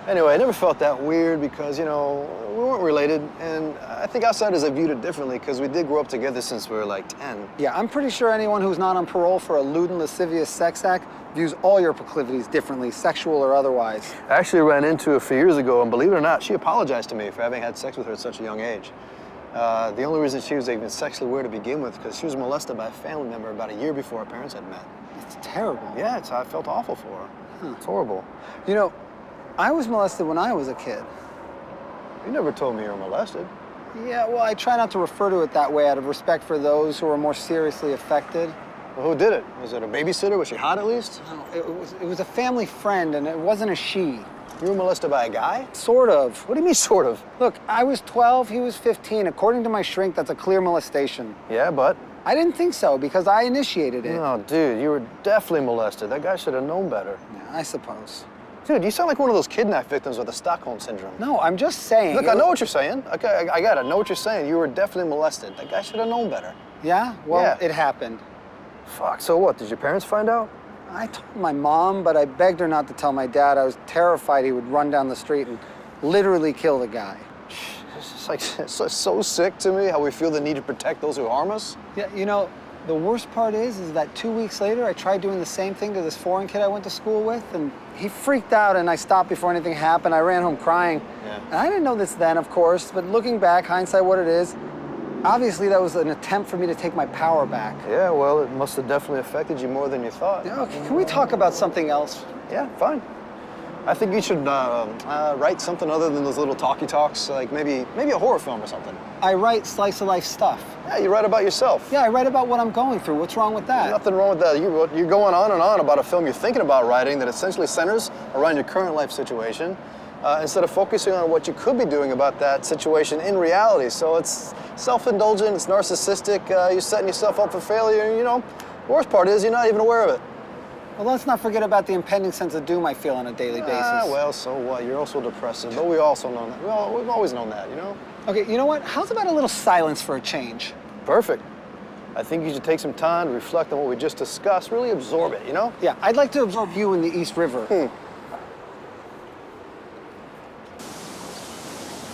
Anyway, I never felt that weird because, you know, we weren't related, and I think outsiders have viewed it differently because we did grow up together since we were like 10. Yeah, I'm pretty sure anyone who's not on parole for a lewd and lascivious sex act views all your proclivities differently, sexual or otherwise. I actually ran into her a few years ago, and believe it or not, she apologized to me for having had sex with her at such a young age. The only reason she was even sexually aware to begin with because she was molested by a family member about a year before our parents had met. It's terrible. Yeah, I felt awful for her. Huh. It's horrible. You know, I was molested when I was a kid. You never told me you were molested. Yeah, well, I try not to refer to it that way out of respect for those who are more seriously affected. Well, who did it? Was it a babysitter? Was she hot at least? No, it was a family friend, and it wasn't a she. You were molested by a guy? Sort of. What do you mean, sort of? Look, I was 12, he was 15. According to my shrink, that's a clear molestation. Yeah, but? I didn't think so, because I initiated it. No, dude, you were definitely molested. That guy should have known better. Yeah, I suppose. Dude, you sound like one of those kidnap victims with the Stockholm Syndrome. No, I'm just saying. Look, I know what you're saying. Okay, I got it. I know what you're saying. You were definitely molested. That guy should have known better. Yeah? Well, Yeah. it happened. Fuck, so what? Did your parents find out? I told my mom, but I begged her not to tell my dad. I was terrified he would run down the street and literally kill the guy. It's just like, it's so sick to me how we feel the need to protect those who harm us. Yeah, you know, the worst part is that 2 weeks later, I tried doing the same thing to this foreign kid I went to school with, and he freaked out, and I stopped before anything happened. I ran home crying. Yeah. And I didn't know this then, of course, but looking back, hindsight what it is, obviously that was an attempt for me to take my power back. Yeah, well, it must have definitely affected you more than you thought. Yeah, okay, can we talk about something else? Yeah, fine. I think you should write something other than those little talky talks, like maybe a horror film or something. I write slice of life stuff. Yeah, you write about yourself. Yeah, I write about what I'm going through. What's wrong with that? Nothing wrong with that. You're going on and on about a film you're thinking about writing that essentially centers around your current life situation instead of focusing on what you could be doing about that situation in reality. So it's self-indulgent, it's narcissistic, you're setting yourself up for failure, you know. The worst part is you're not even aware of it. Well, let's not forget about the impending sense of doom I feel on a daily basis. Well, so what? You're also depressive, but we also know that. We've always known that, you know? Okay, you know what? How's about a little silence for a change? Perfect. I think you should take some time to reflect on what we just discussed, really absorb it, you know? Yeah, I'd like to absorb you in the East River.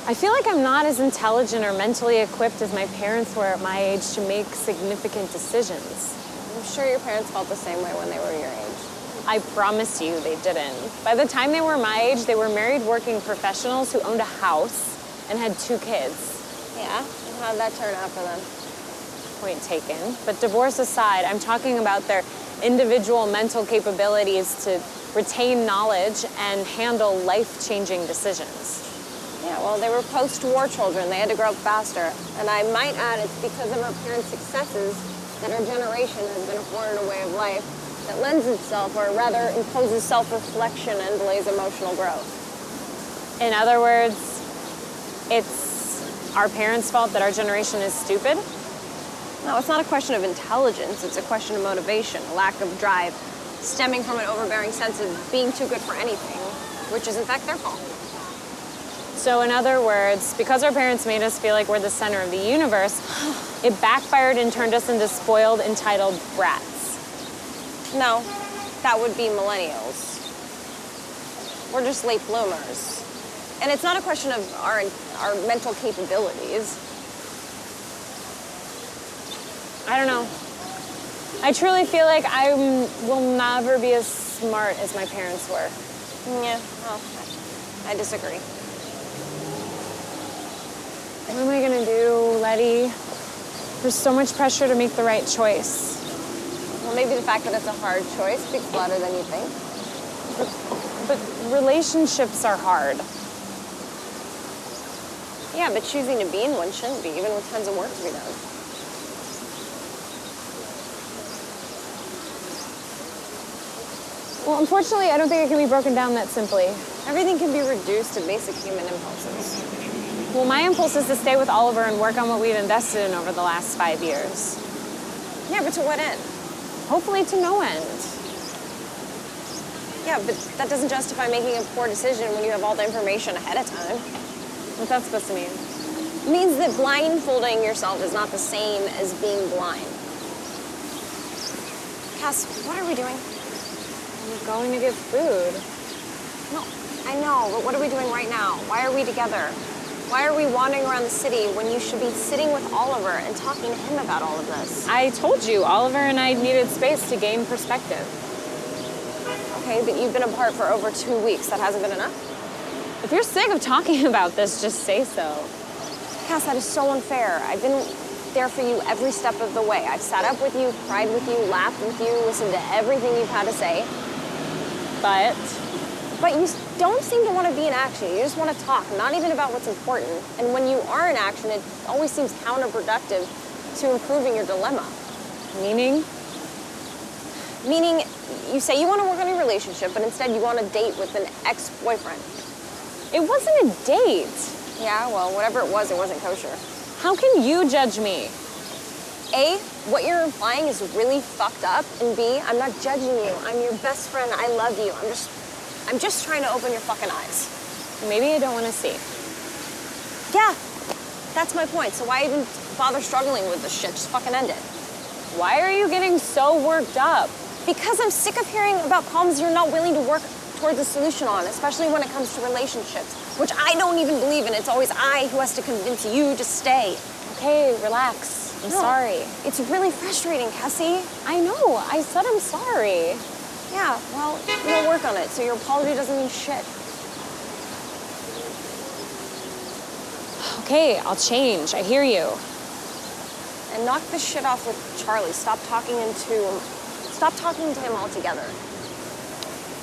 I feel like I'm not as intelligent or mentally equipped as my parents were at my age to make significant decisions. I'm sure your parents felt the same way when they were your age. I promise you they didn't. By the time they were my age, they were married working professionals who owned a house and had 2 kids. Yeah, and how'd that turn out for them? Point taken. But divorce aside, I'm talking about their individual mental capabilities to retain knowledge and handle life-changing decisions. Yeah, well, they were post-war children. They had to grow up faster. And I might add, it's because of our parents' successes that our generation has been afforded a way of life that lends itself, or rather imposes self-reflection and delays emotional growth. In other words, it's our parents' fault that our generation is stupid? No, it's not a question of intelligence. It's a question of motivation, a lack of drive, stemming from an overbearing sense of being too good for anything, which is in fact their fault. So in other words, because our parents made us feel like we're the center of the universe, it backfired and turned us into spoiled, entitled brats. No, that would be millennials. We're just late bloomers. And it's not a question of our mental capabilities. I don't know. I truly feel like I will never be as smart as my parents were. Yeah, well, I disagree. What am I gonna do, Letty? There's so much pressure to make the right choice. Well, maybe the fact that it's a hard choice speaks louder than you think. But relationships are hard. Yeah, but choosing to be in one shouldn't be, even with tons of work to be done. Well, unfortunately, I don't think it can be broken down that simply. Everything can be reduced to basic human impulses. Well, my impulse is to stay with Oliver and work on what we've invested in over the last 5 years. Yeah, but to what end? Hopefully to no end. Yeah, but that doesn't justify making a poor decision when you have all the information ahead of time. What's that supposed to mean? It means that blindfolding yourself is not the same as being blind. Cass, what are we doing? We're going to get food. No, I know, but what are we doing right now? Why are we together? Why are we wandering around the city when you should be sitting with Oliver and talking to him about all of this? I told you, Oliver and I needed space to gain perspective. Okay, but you've been apart for over 2 weeks. That hasn't been enough? If you're sick of talking about this, just say so. Cass, that is so unfair. I've been there for you every step of the way. I've sat up with you, cried with you, laughed with you, listened to everything you've had to say. But you don't seem to want to be in action. You just want to talk, not even about what's important. And when you are in action, it always seems counterproductive to improving your dilemma. Meaning? Meaning, you say you want to work on your relationship, but instead you want to date with an ex-boyfriend. It wasn't a date. Yeah, well, whatever it wasn't kosher. How can you judge me? A, what you're implying is really fucked up, and B, I'm not judging you. I'm your best friend. I love you. I'm just trying to open your fucking eyes. Maybe I don't want to see. Yeah, that's my point. So why even bother struggling with this shit? Just fucking end it. Why are you getting so worked up? Because I'm sick of hearing about problems you're not willing to work towards a solution on, especially when it comes to relationships, which I don't even believe in. It's always I who has to convince you to stay. Okay, relax. I'm sorry. It's really frustrating, Cassie. I know. I said I'm sorry. Yeah, well, you'll work on it, so your apology doesn't mean shit. Okay, I'll change. I hear you. And knock this shit off with Charlie. Stop talking to him altogether.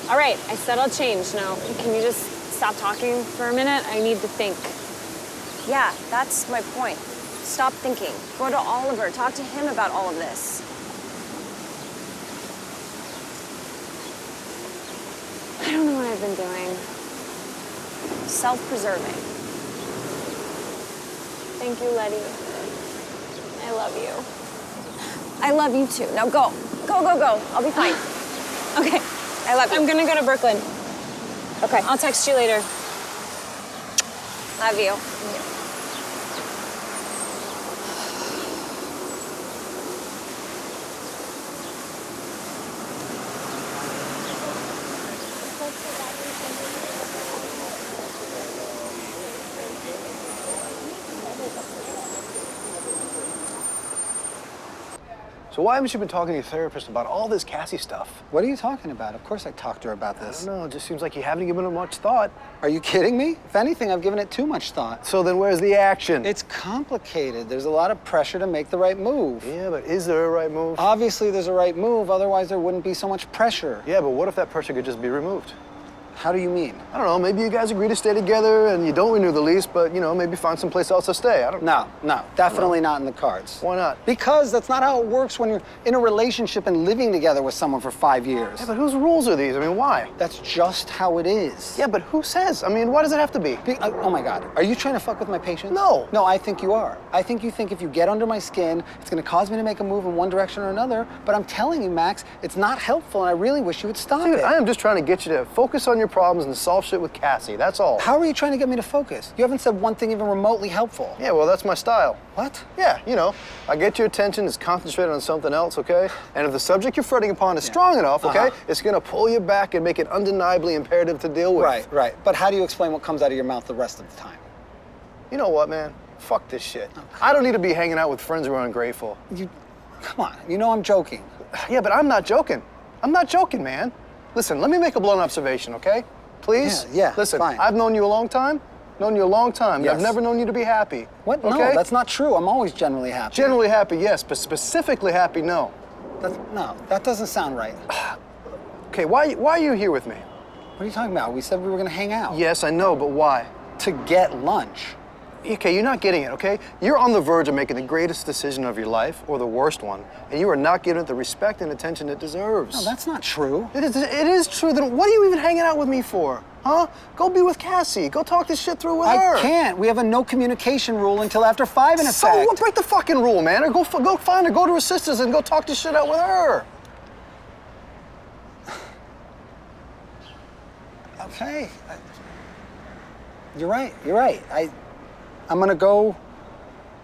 All right, I said I'll change. Now, can you just stop talking for a minute? I need to think. Yeah, that's my point. Stop thinking. Go to Oliver. Talk to him about all of this. I don't know what I've been doing. Self-preserving. Thank you, Letty. I love you. I love you too. Now go. Go, go, go. I'll be fine. Okay. I love you. I'm gonna go to Brooklyn. Okay. I'll text you later. Love you. So why haven't you been talking to your therapist about all this Cassi stuff? What are you talking about? Of course I talked to her about I this. don't know, it just seems like you haven't given it much thought. Are you kidding me? If anything, I've given it too much thought. So then where's the action? It's complicated. There's a lot of pressure to make the right move. Yeah, but is there a right move? Obviously, there's a right move, otherwise there wouldn't be so much pressure. Yeah, but what if that pressure could just be removed? How do you mean? I don't know, maybe you guys agree to stay together and you don't renew the lease, but, you know, maybe find someplace else to stay. I don't know. No, definitely not in the cards. Why not? Because that's not how it works when you're in a relationship and living together with someone for 5 years. Yeah, but whose rules are these? I mean, why? That's just how it is. Yeah, but who says? I mean, why does it have to be? Oh my God, are you trying to fuck with my patience? No. No, I think you are. I think you think if you get under my skin, it's gonna cause me to make a move in one direction or another, but I'm telling you, Max, it's not helpful and I really wish you would stop Dude, it. I am just trying to get you to focus on your problems and solve shit with Cassi, that's all. How are you trying to get me to focus? You haven't said one thing even remotely helpful. Yeah, well, that's my style. What? Yeah, you know, I get your attention, it's concentrated on something else, okay? And if the subject you're fretting upon is strong enough, okay, it's gonna pull you back and make it undeniably imperative to deal with. Right. But how do you explain what comes out of your mouth the rest of the time? You know what, man? Fuck this shit. I don't need to be hanging out with friends who are ungrateful. Come on, you know I'm joking. Yeah, but I'm not joking. I'm not joking, man. Listen, let me make a blunt observation, okay? Please? Yeah, Listen, fine. I've known you a long time. Yes. I've never known you to be happy. What? Okay? No, that's not true. I'm always generally happy. Generally happy, yes, but specifically happy, no. No, that doesn't sound right. Okay, why are you here with me? What are you talking about? We said we were gonna hang out. Yes, I know, but why? To get lunch. Okay, you're not getting it, okay? You're on the verge of making the greatest decision of your life, or the worst one, and you are not giving it the respect and attention it deserves. No, that's not true. It is true. Then what are you even hanging out with me for? Huh? Go be with Cassi. Go talk this shit through with her. I can't. We have a no communication rule until after 5 in effect. So what? Break the fucking rule, man. Or go find her, go to her sister's and go talk this shit out with her. Okay. You're right. I'm gonna go.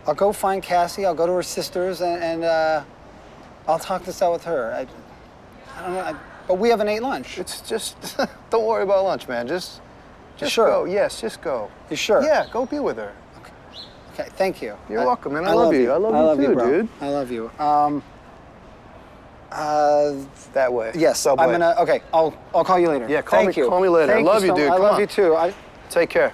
I'll go find Cassi. I'll go to her sister's and I'll talk this out with her. I don't know. But we haven't ate lunch. It's just don't worry about lunch, man. Just sure? go. Yes, just go. You sure? Yeah, go be with her. Okay. Thank you. You're welcome, man. I love you. I love you too, bro. dude. I love you. That way. Yes. Subway. I'm gonna. Okay. I'll call you later. Yeah, call Thank me. you. Call me later. Thank I love you, so dude. I Come love on. you too. Take care.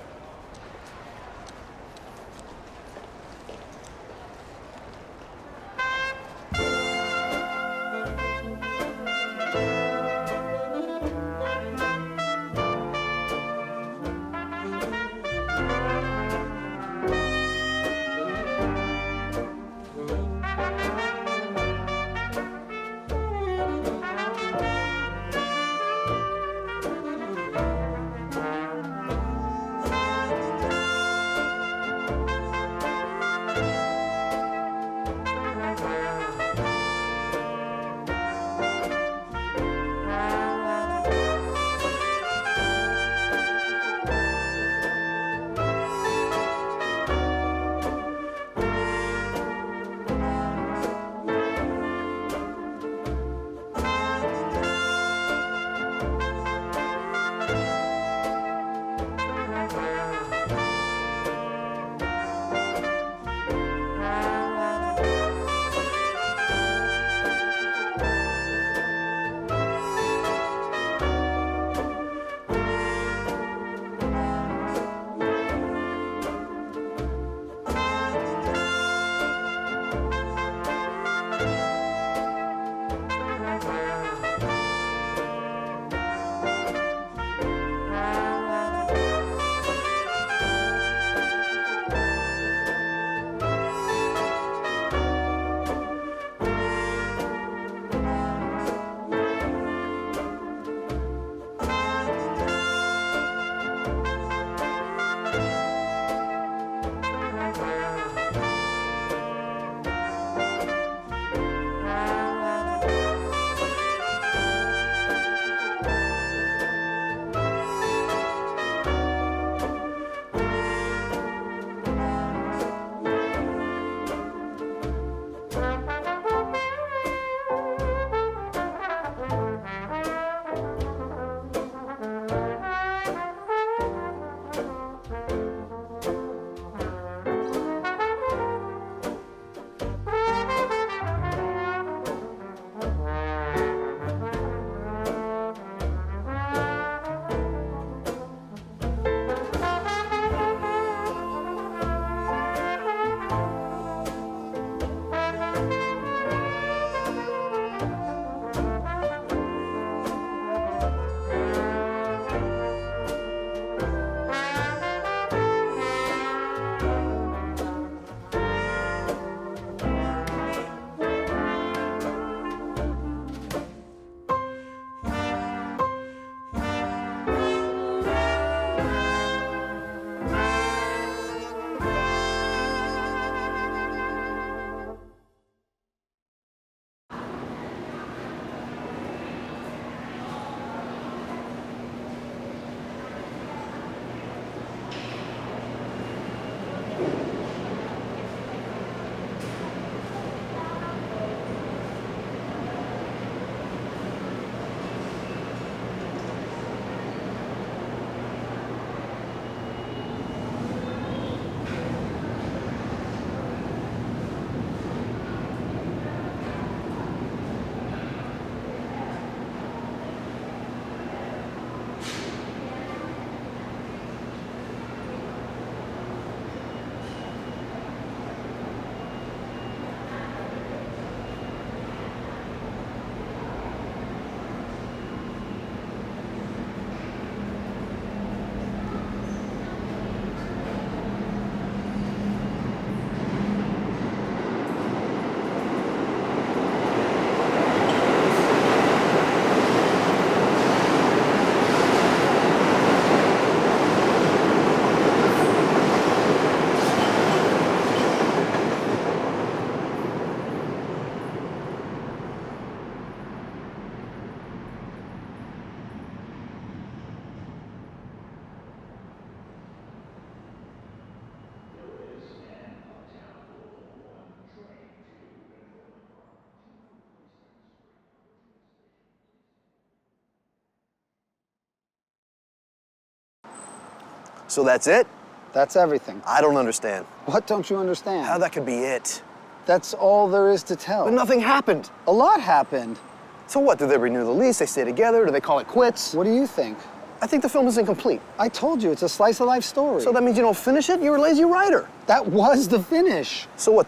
So that's it? That's everything. I don't understand. What don't you understand? How that could be it. That's all there is to tell. But nothing happened. A lot happened. So what, do they renew the lease, they stay together, do they call it quits? What do you think? I think the film is incomplete. I told you, it's a slice of life story. So that means you don't finish it? You're a lazy writer. That was the finish. So what,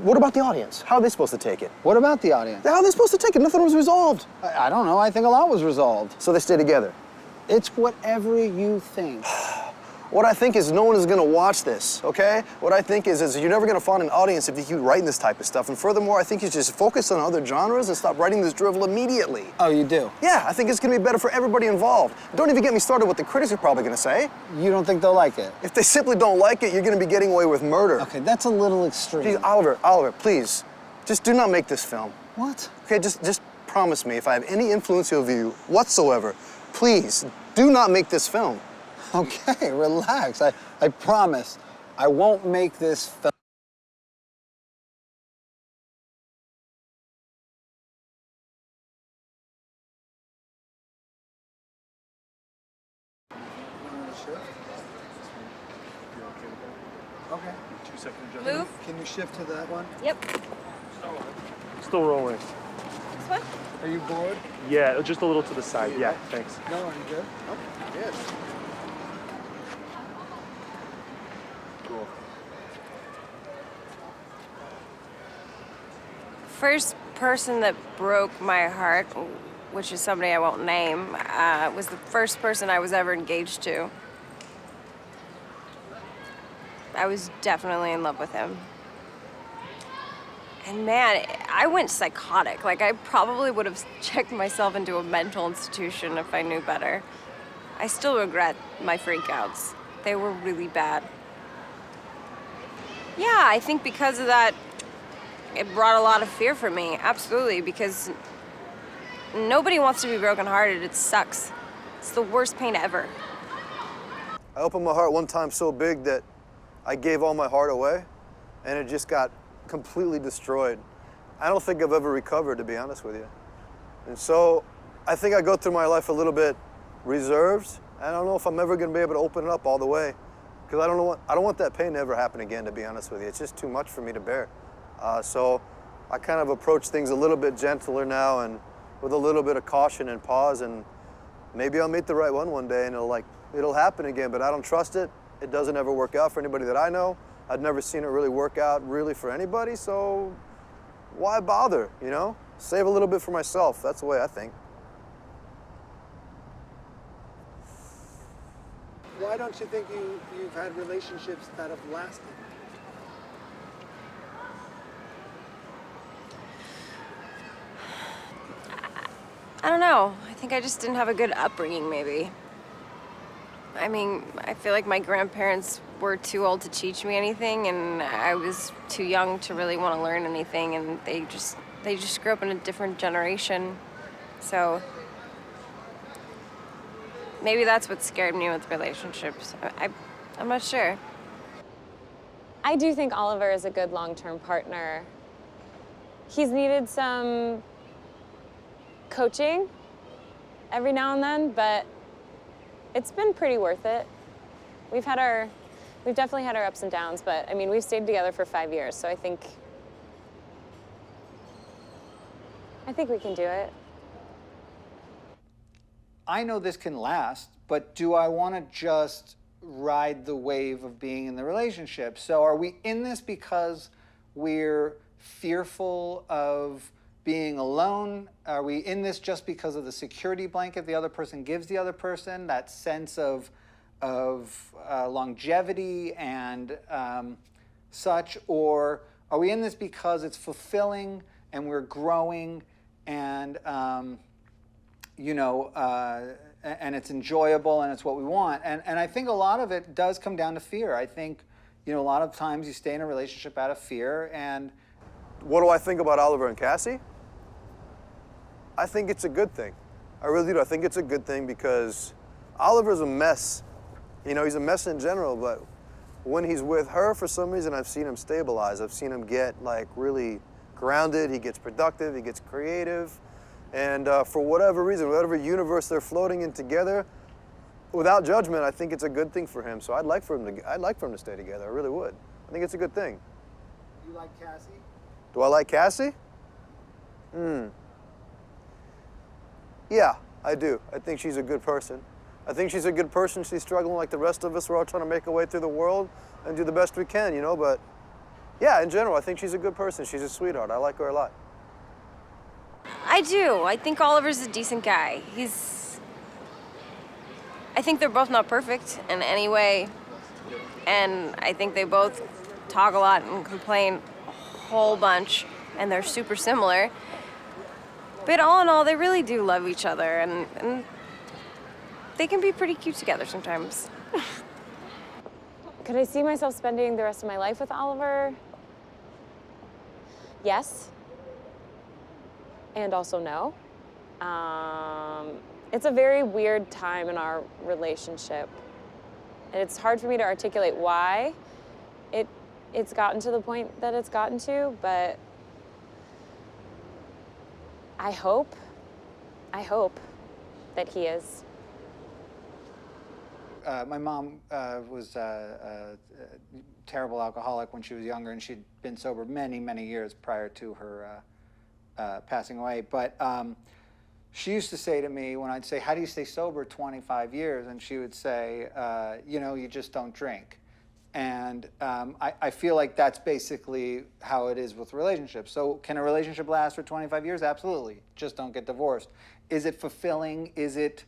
what about the audience? How are they supposed to take it? What about the audience? How are they supposed to take it? Nothing was resolved. I don't know, I think a lot was resolved. So they stay together. It's whatever you think. What I think is no one is gonna watch this, okay? What I think is you're never gonna find an audience if you keep writing this type of stuff. And furthermore, I think you just focus on other genres and stop writing this drivel immediately. Oh, you do? Yeah, I think it's gonna be better for everybody involved. Don't even get me started what the critics are probably gonna say. You don't think they'll like it? If they simply don't like it, you're gonna be getting away with murder. Okay, that's a little extreme. Please, Oliver, please, just do not make this film. What? Okay, just promise me if I have any influence over you whatsoever, please do not make this film. Okay, relax. I promise I won't make this film. Okay. 2 second adjustment. Move. Can you shift to that one? Yep. Still rolling. This one? Are you bored? Yeah, just a little to the side. Yeah, thanks. No, are you good? Yes. Cool. First person that broke my heart, which is somebody I won't name, was the first person I was ever engaged to. I was definitely in love with him. And man, I went psychotic. Like, I probably would have checked myself into a mental institution if I knew better. I still regret my freakouts. They were really bad. Yeah, I think because of that, it brought a lot of fear for me, absolutely, because nobody wants to be brokenhearted. It sucks. It's the worst pain ever. I opened my heart one time so big that I gave all my heart away, and it just got completely destroyed. I don't think I've ever recovered, to be honest with you. And so I think I go through my life a little bit reserved. I don't know if I'm ever gonna be able to open it up all the way, because I don't want that pain to ever happen again, to be honest with you. It's just too much for me to bear. So I kind of approach things a little bit gentler now and with a little bit of caution and pause, and maybe I'll meet the right one day and it'll happen again, but I don't trust it. It doesn't ever work out for anybody that I know. I've never seen it really work out really for anybody, so why bother, you know? Save a little bit for myself. That's the way I think. Why don't you think you've had relationships that have lasted? I don't know. I think I just didn't have a good upbringing, maybe. I mean, I feel like my grandparents were too old to teach me anything, and I was too young to really want to learn anything, and they just grew up in a different generation. So maybe that's what scared me with relationships. I'm not sure. I do think Oliver is a good long-term partner. He's needed some coaching every now and then, but it's been pretty worth it. We've definitely had our ups and downs, but I mean, we've stayed together for 5 years, so I think we can do it. I know this can last, but do I want to just ride the wave of being in the relationship? So are we in this because we're fearful of being alone? Are we in this just because of the security blanket the other person gives the other person, that sense of longevity and such? Or are we in this because it's fulfilling and we're growing and and it's enjoyable and it's what we want? And I think a lot of it does come down to fear. I think, a lot of times you stay in a relationship out of fear. And what do I think about Oliver and Cassi? I think it's a good thing. I really do. I think it's a good thing because Oliver's a mess. He's a mess in general, but when he's with her, for some reason, I've seen him stabilize. I've seen him get really grounded. He gets productive. He gets creative. And for whatever reason, whatever universe they're floating in together, without judgment, I think it's a good thing for him. So I'd like for him to stay together. I really would. I think it's a good thing. You like Cassie? Do I like Cassie? Yeah, I do. I think she's a good person. I think she's a good person. She's struggling like the rest of us. We're all trying to make our way through the world and do the best we can, you know, but yeah, in general, I think she's a good person. She's a sweetheart. I like her a lot. I do. I think Oliver's a decent guy. I think they're both not perfect in any way, and I think they both talk a lot and complain a whole bunch, and they're super similar. But all in all, they really do love each other, and they can be pretty cute together sometimes. Could I see myself spending the rest of my life with Oliver? Yes. And also no. It's a very weird time in our relationship. And it's hard for me to articulate why it's gotten to the point that it's gotten to, but I hope that he is. My mom was a terrible alcoholic when she was younger, and she'd been sober many, many years prior to her passing away. But she used to say to me when I'd say, "How do you stay sober 25 years?" And she would say, "You know, you just don't drink." And I feel like that's basically how it is with relationships. So can a relationship last for 25 years? Absolutely. Just don't get divorced. Is it fulfilling? Is it,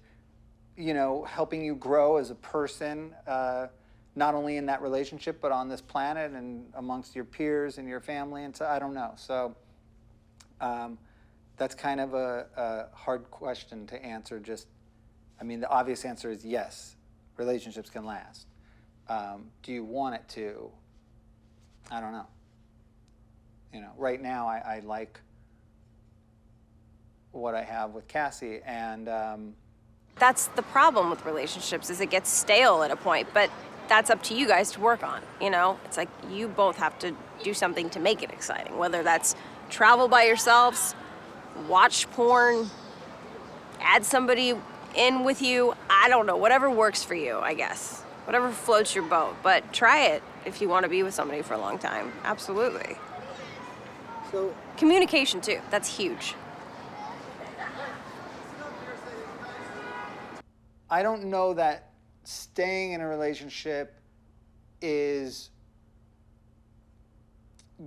you know, helping you grow as a person, not only in that relationship, but on this planet and amongst your peers and your family? And so I don't know. So that's kind of a hard question to answer. I mean, the obvious answer is yes, relationships can last. Do you want it to? I don't know. You know, right now I like what I have with Cassie, and That's the problem with relationships, is it gets stale at a point, but that's up to you guys to work on, you know? It's like you both have to do something to make it exciting, whether that's travel by yourselves, watch porn, add somebody in with you, I don't know, whatever works for you, I guess. Whatever floats your boat, but try it if you want to be with somebody for a long time, absolutely. so Communication too, that's huge. I don't know that staying in a relationship is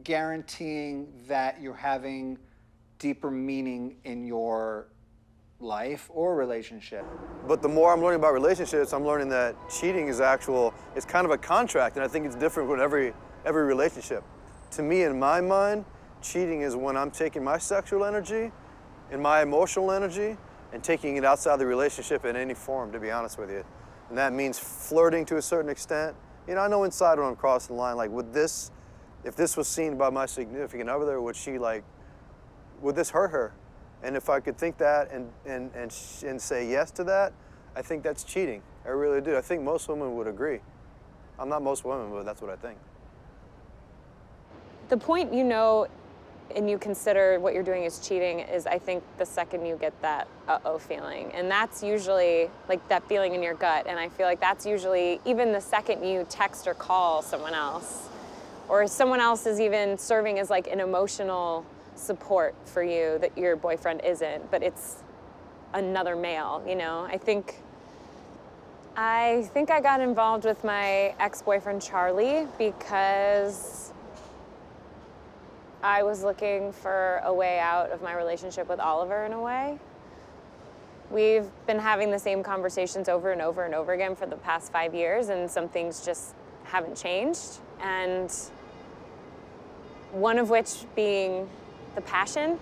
guaranteeing that you're having deeper meaning in your life or relationship. But the more I'm learning about relationships, I'm learning that cheating is it's kind of a contract, and I think it's different with every relationship. To me, in my mind, cheating is when I'm taking my sexual energy and my emotional energy and taking it outside the relationship in any form, to be honest with you. And that means flirting to a certain extent. You know, I know inside when I'm crossing the line, like, if this was seen by my significant other, would this hurt her? And if I could think that and say yes to that, I think that's cheating. I really do. I think most women would agree. I'm not most women, but that's what I think. The point, you know, and you consider what you're doing is cheating is, I think, the second you get that uh-oh feeling. And that's usually like that feeling in your gut. And I feel like that's usually even the second you text or call someone else, or someone else is even serving as like an emotional support for you that your boyfriend isn't, but it's another male, you know? I think I got involved with my ex-boyfriend Charlie because I was looking for a way out of my relationship with Oliver in a way. We've been having the same conversations over and over and over again for the past 5 years, and some things just haven't changed. And one of which being the passion.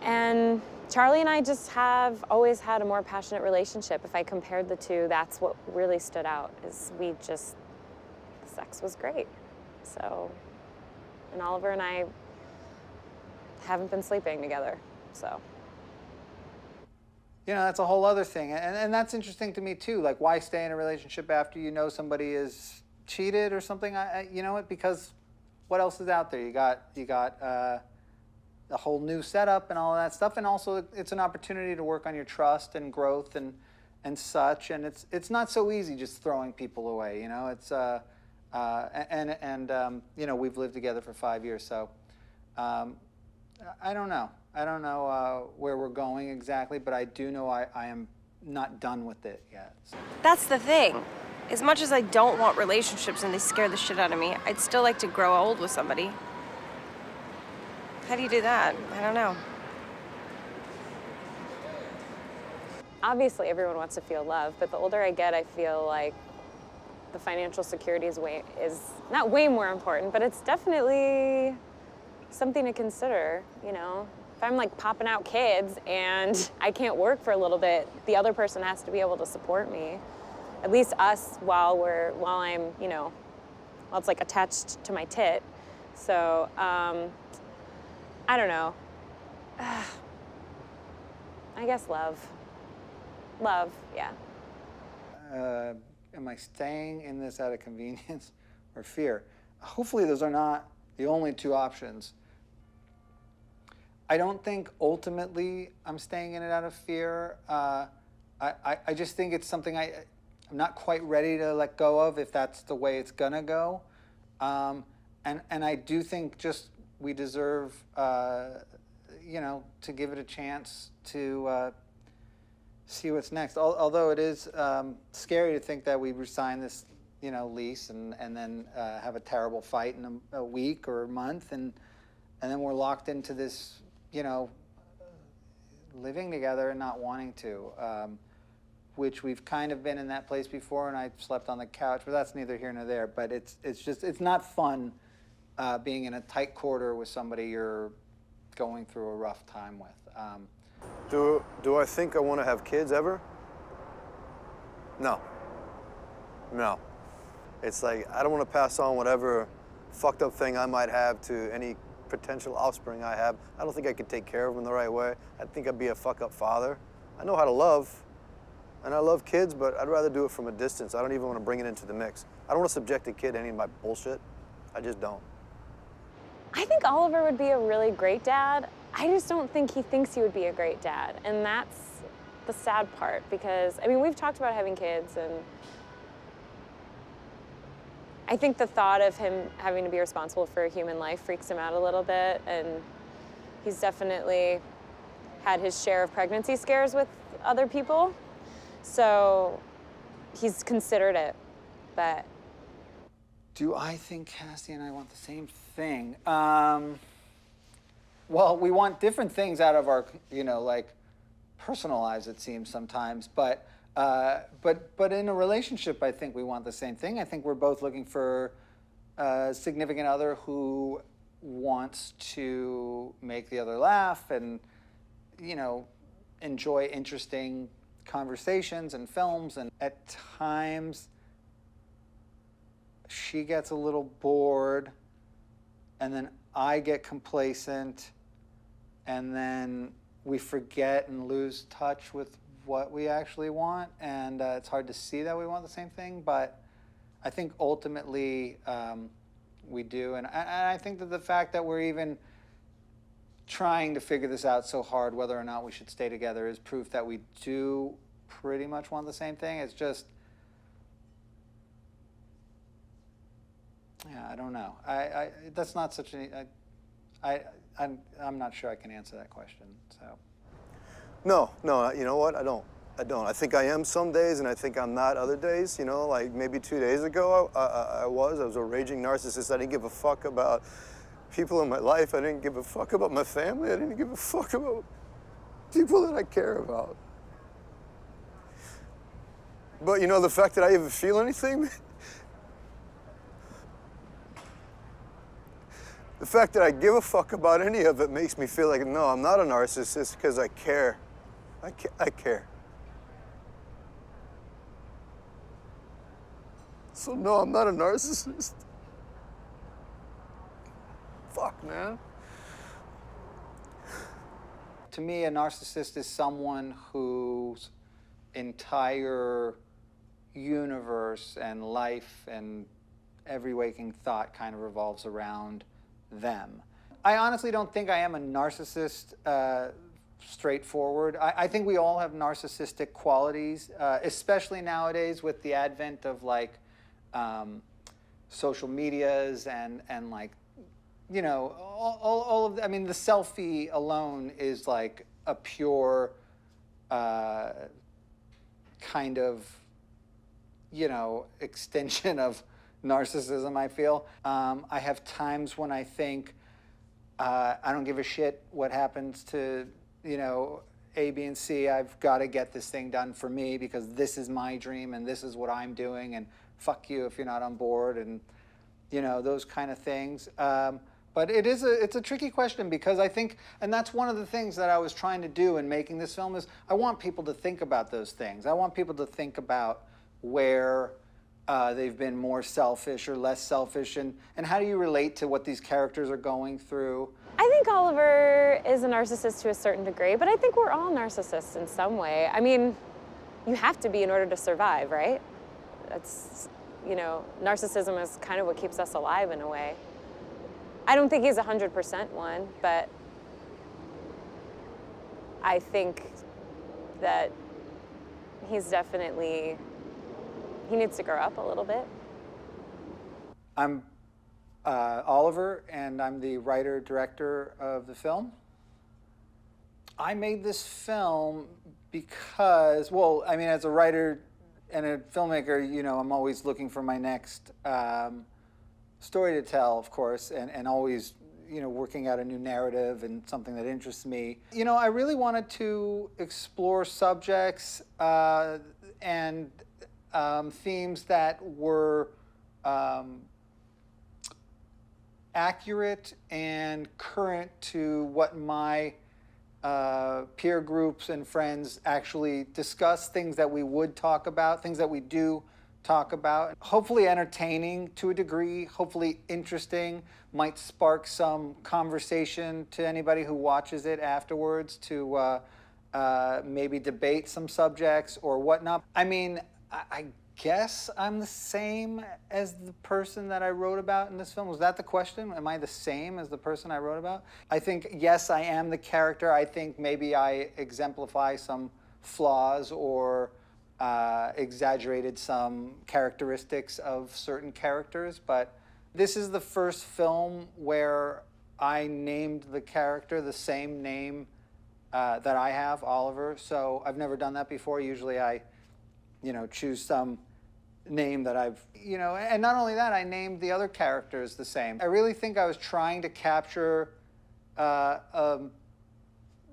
And Charlie and I just have always had a more passionate relationship. If I compared the two, that's what really stood out, is sex was great. So, and Oliver and I haven't been sleeping together, so. You know, that's a whole other thing. And that's interesting to me too. Like, why stay in a relationship after you know somebody is cheated or something? You know what, because what else is out there? You got a whole new setup and all of that stuff, and also it's an opportunity to work on your trust and growth, and and such, and it's not so easy just throwing people away, you know. It's you know, we've lived together for 5 years, so I don't know. I don't know where we're going exactly, but I do know I am not done with it yet. So. That's the thing. As much as I don't want relationships and they scare the shit out of me, I'd still like to grow old with somebody. How do you do that? I don't know. Obviously, everyone wants to feel love, but the older I get, I feel like the financial security is not way more important, but it's definitely something to consider, you know? If I'm like popping out kids and I can't work for a little bit, the other person has to be able to support me. At least us while I'm, you know, while it's like attached to my tit. So, I don't know. I guess love. Love, yeah. Am I staying in this out of convenience or fear? Hopefully those are not the only two options. I don't think ultimately I'm staying in it out of fear. I just think it's something I'm not quite ready to let go of if that's the way it's gonna go. And I do think just we deserve, you know, to give it a chance to see what's next. Although it is scary to think that we resign this, you know, lease and then have a terrible fight in a week or a month, and then we're locked into this, you know, living together and not wanting to, which we've kind of been in that place before, and I slept on the couch, but that's neither here nor there. But it's not fun being in a tight quarter with somebody you're going through a rough time with. Do I think I want to have kids ever? No. No. It's like, I don't want to pass on whatever fucked up thing I might have to any potential offspring I have. I don't think I could take care of them the right way. I think I'd be a fuck up father. I know how to love, and I love kids, but I'd rather do it from a distance. I don't even want to bring it into the mix. I don't want to subject a kid to any of my bullshit. I just don't. I think Oliver would be a really great dad. I just don't think he thinks he would be a great dad. And that's the sad part, because, I mean, we've talked about having kids, and I think the thought of him having to be responsible for a human life freaks him out a little bit, and he's definitely had his share of pregnancy scares with other people. So he's considered it, but. Do I think Cassie and I want the same thing? Well, we want different things out of our, you know, like personal lives, it seems sometimes. But in a relationship, I think we want the same thing. I think we're both looking for a significant other who wants to make the other laugh and, you know, enjoy interesting conversations and films. And at times, she gets a little bored, and then I get complacent, and then we forget and lose touch with what we actually want, and it's hard to see that we want the same thing, but I think ultimately we do, and I think that the fact that we're even trying to figure this out so hard, whether or not we should stay together, is proof that we do pretty much want the same thing. It's just, yeah, I don't know. That's not such an. I'm not sure I can answer that question. So. No, you know what? I don't. I think I am some days, and I think I'm not other days. You know, like maybe 2 days ago, I was a raging narcissist. I didn't give a fuck about people in my life. I didn't give a fuck about my family. I didn't give a fuck about people that I care about. But you know, the fact that I even feel anything, the fact that I give a fuck about any of it makes me feel like, no, I'm not a narcissist, because I care. I care. So no, I'm not a narcissist. Fuck, man. To me, a narcissist is someone whose entire universe and life and every waking thought kind of revolves around them. I honestly don't think I am a narcissist straightforward. I think we all have narcissistic qualities, especially nowadays with the advent of like social medias and like, you know, all of, I mean, the selfie alone is like a pure kind of, you know, extension of narcissism, I feel. I have times when I think, I don't give a shit what happens to, you know, A, B, and C. I've got to get this thing done for me because this is my dream and this is what I'm doing, and fuck you if you're not on board, and, you know, those kind of things. But it's a tricky question because I think, and that's one of the things that I was trying to do in making this film is I want people to think about those things. I want people to think about where they've been more selfish or less selfish, and how do you relate to what these characters are going through? I think Oliver is a narcissist to a certain degree, but I think we're all narcissists in some way. I mean, you have to be in order to survive, right? That's, you know, narcissism is kind of what keeps us alive in a way. I don't think he's 100% one, but I think that he's definitely, he needs to grow up a little bit. I'm Oliver, and I'm the writer-director of the film. I made this film because, well, I mean, as a writer and a filmmaker, you know, I'm always looking for my next story to tell, of course, and always, you know, working out a new narrative and something that interests me. You know, I really wanted to explore subjects and themes that were accurate and current to what my peer groups and friends actually discuss, things that we would talk about, things that we do talk about. Hopefully entertaining to a degree, hopefully interesting, might spark some conversation to anybody who watches it afterwards to maybe debate some subjects or whatnot. I mean, I guess I'm the same as the person that I wrote about in this film. Was that the question? Am I the same as the person I wrote about? I think, yes, I am the character. I think maybe I exemplify some flaws or exaggerated some characteristics of certain characters, but this is the first film where I named the character the same name that I have, Oliver. So I've never done that before. Usually I, you know, choose some name that I've, you know, and not only that, I named the other characters the same. I really think I was trying to capture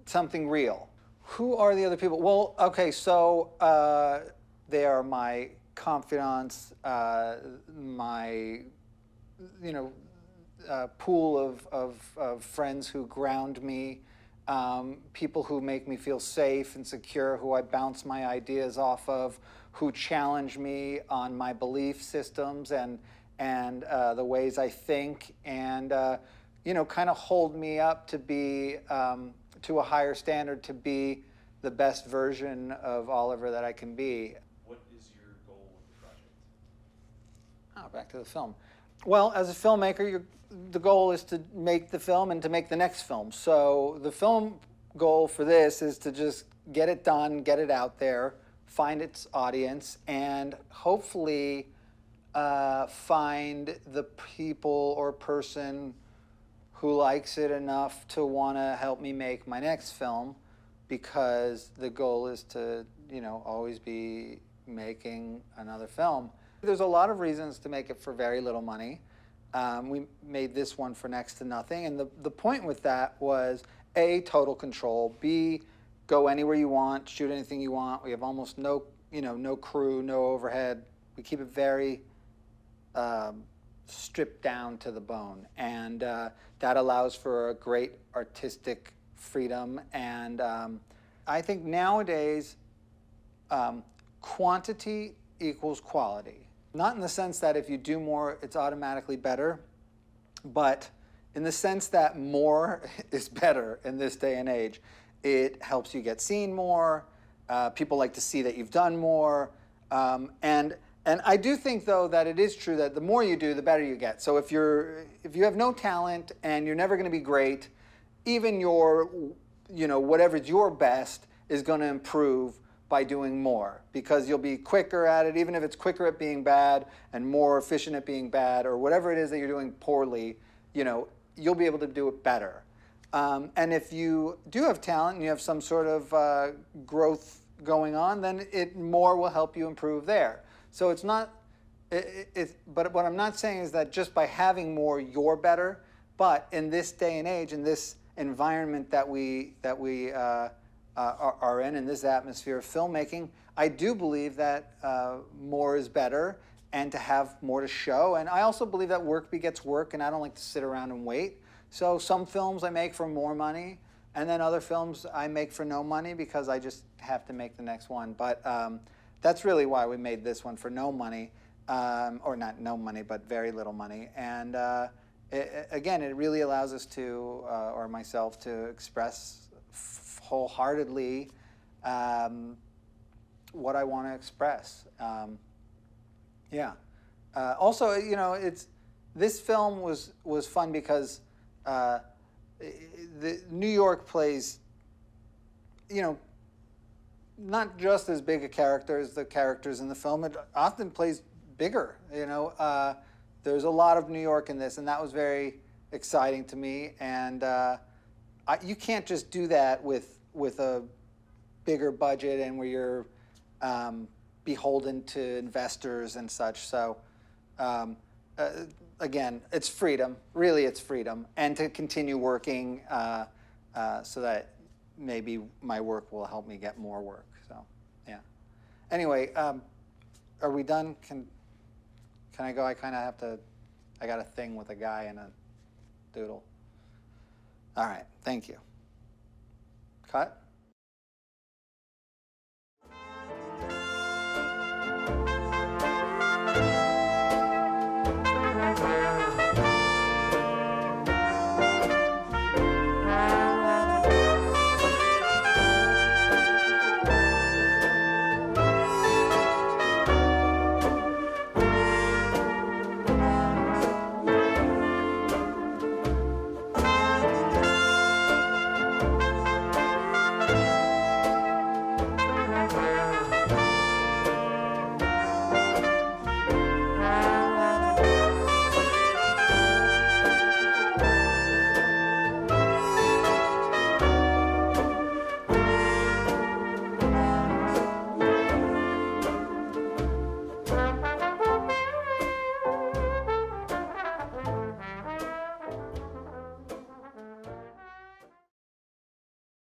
something real. Who are the other people? Well, okay, so they are my confidants, my, you know, pool of friends who ground me, people who make me feel safe and secure, who I bounce my ideas off of, who challenge me on my belief systems and the ways I think, and you know, kind of hold me up to be to a higher standard, to be the best version of Oliver that I can be. What is your goal with the project? Oh, back to the film. Well, as a filmmaker, the goal is to make the film and to make the next film. So the film goal for this is to just get it done, get it out there, find its audience, and hopefully find the people or person who likes it enough to want to help me make my next film, because the goal is to, you know, always be making another film. There's a lot of reasons to make it for very little money. We made this one for next to nothing, and the point with that was A, total control, B, go anywhere you want, shoot anything you want. We have almost no, you know, no crew, no overhead. We keep it very stripped down to the bone, and that allows for a great artistic freedom. And I think nowadays quantity equals quality. Not in the sense that if you do more, it's automatically better, but in the sense that more is better in this day and age. It helps you get seen more. People like to see that you've done more. And I do think, though, that it is true that the more you do, the better you get. So if you have no talent and you're never going to be great, even your whatever's your best is going to improve by doing more, because you'll be quicker at it, even if it's quicker at being bad and more efficient at being bad, or whatever it is that you're doing poorly, you'll be able to do it better. And if you do have talent and you have some sort of growth going on, then more will help you improve there. So it's not, but what I'm not saying is that just by having more, you're better. But in this day and age, in this environment that we are in this atmosphere of filmmaking, I do believe that more is better, and to have more to show. And I also believe that work begets work, and I don't like to sit around and wait. So some films I make for more money, and then other films I make for no money because I just have to make the next one. But that's really why we made this one, for no money, or not no money, but very little money. And again, it really allows us to, or myself, to express wholeheartedly what I want to express. Also, this film was fun because the New York plays, not just as big a character as the characters in the film. It often plays bigger. There's a lot of New York in this, and that was very exciting to me. And you can't just do that with a bigger budget and where you're beholden to investors and such. So again, it's freedom. Really, it's freedom. And to continue working so that maybe my work will help me get more work. So, yeah. Anyway, are we done? Can I go? I kind of have to, I got a thing with a guy and a doodle. All right, thank you. Cut?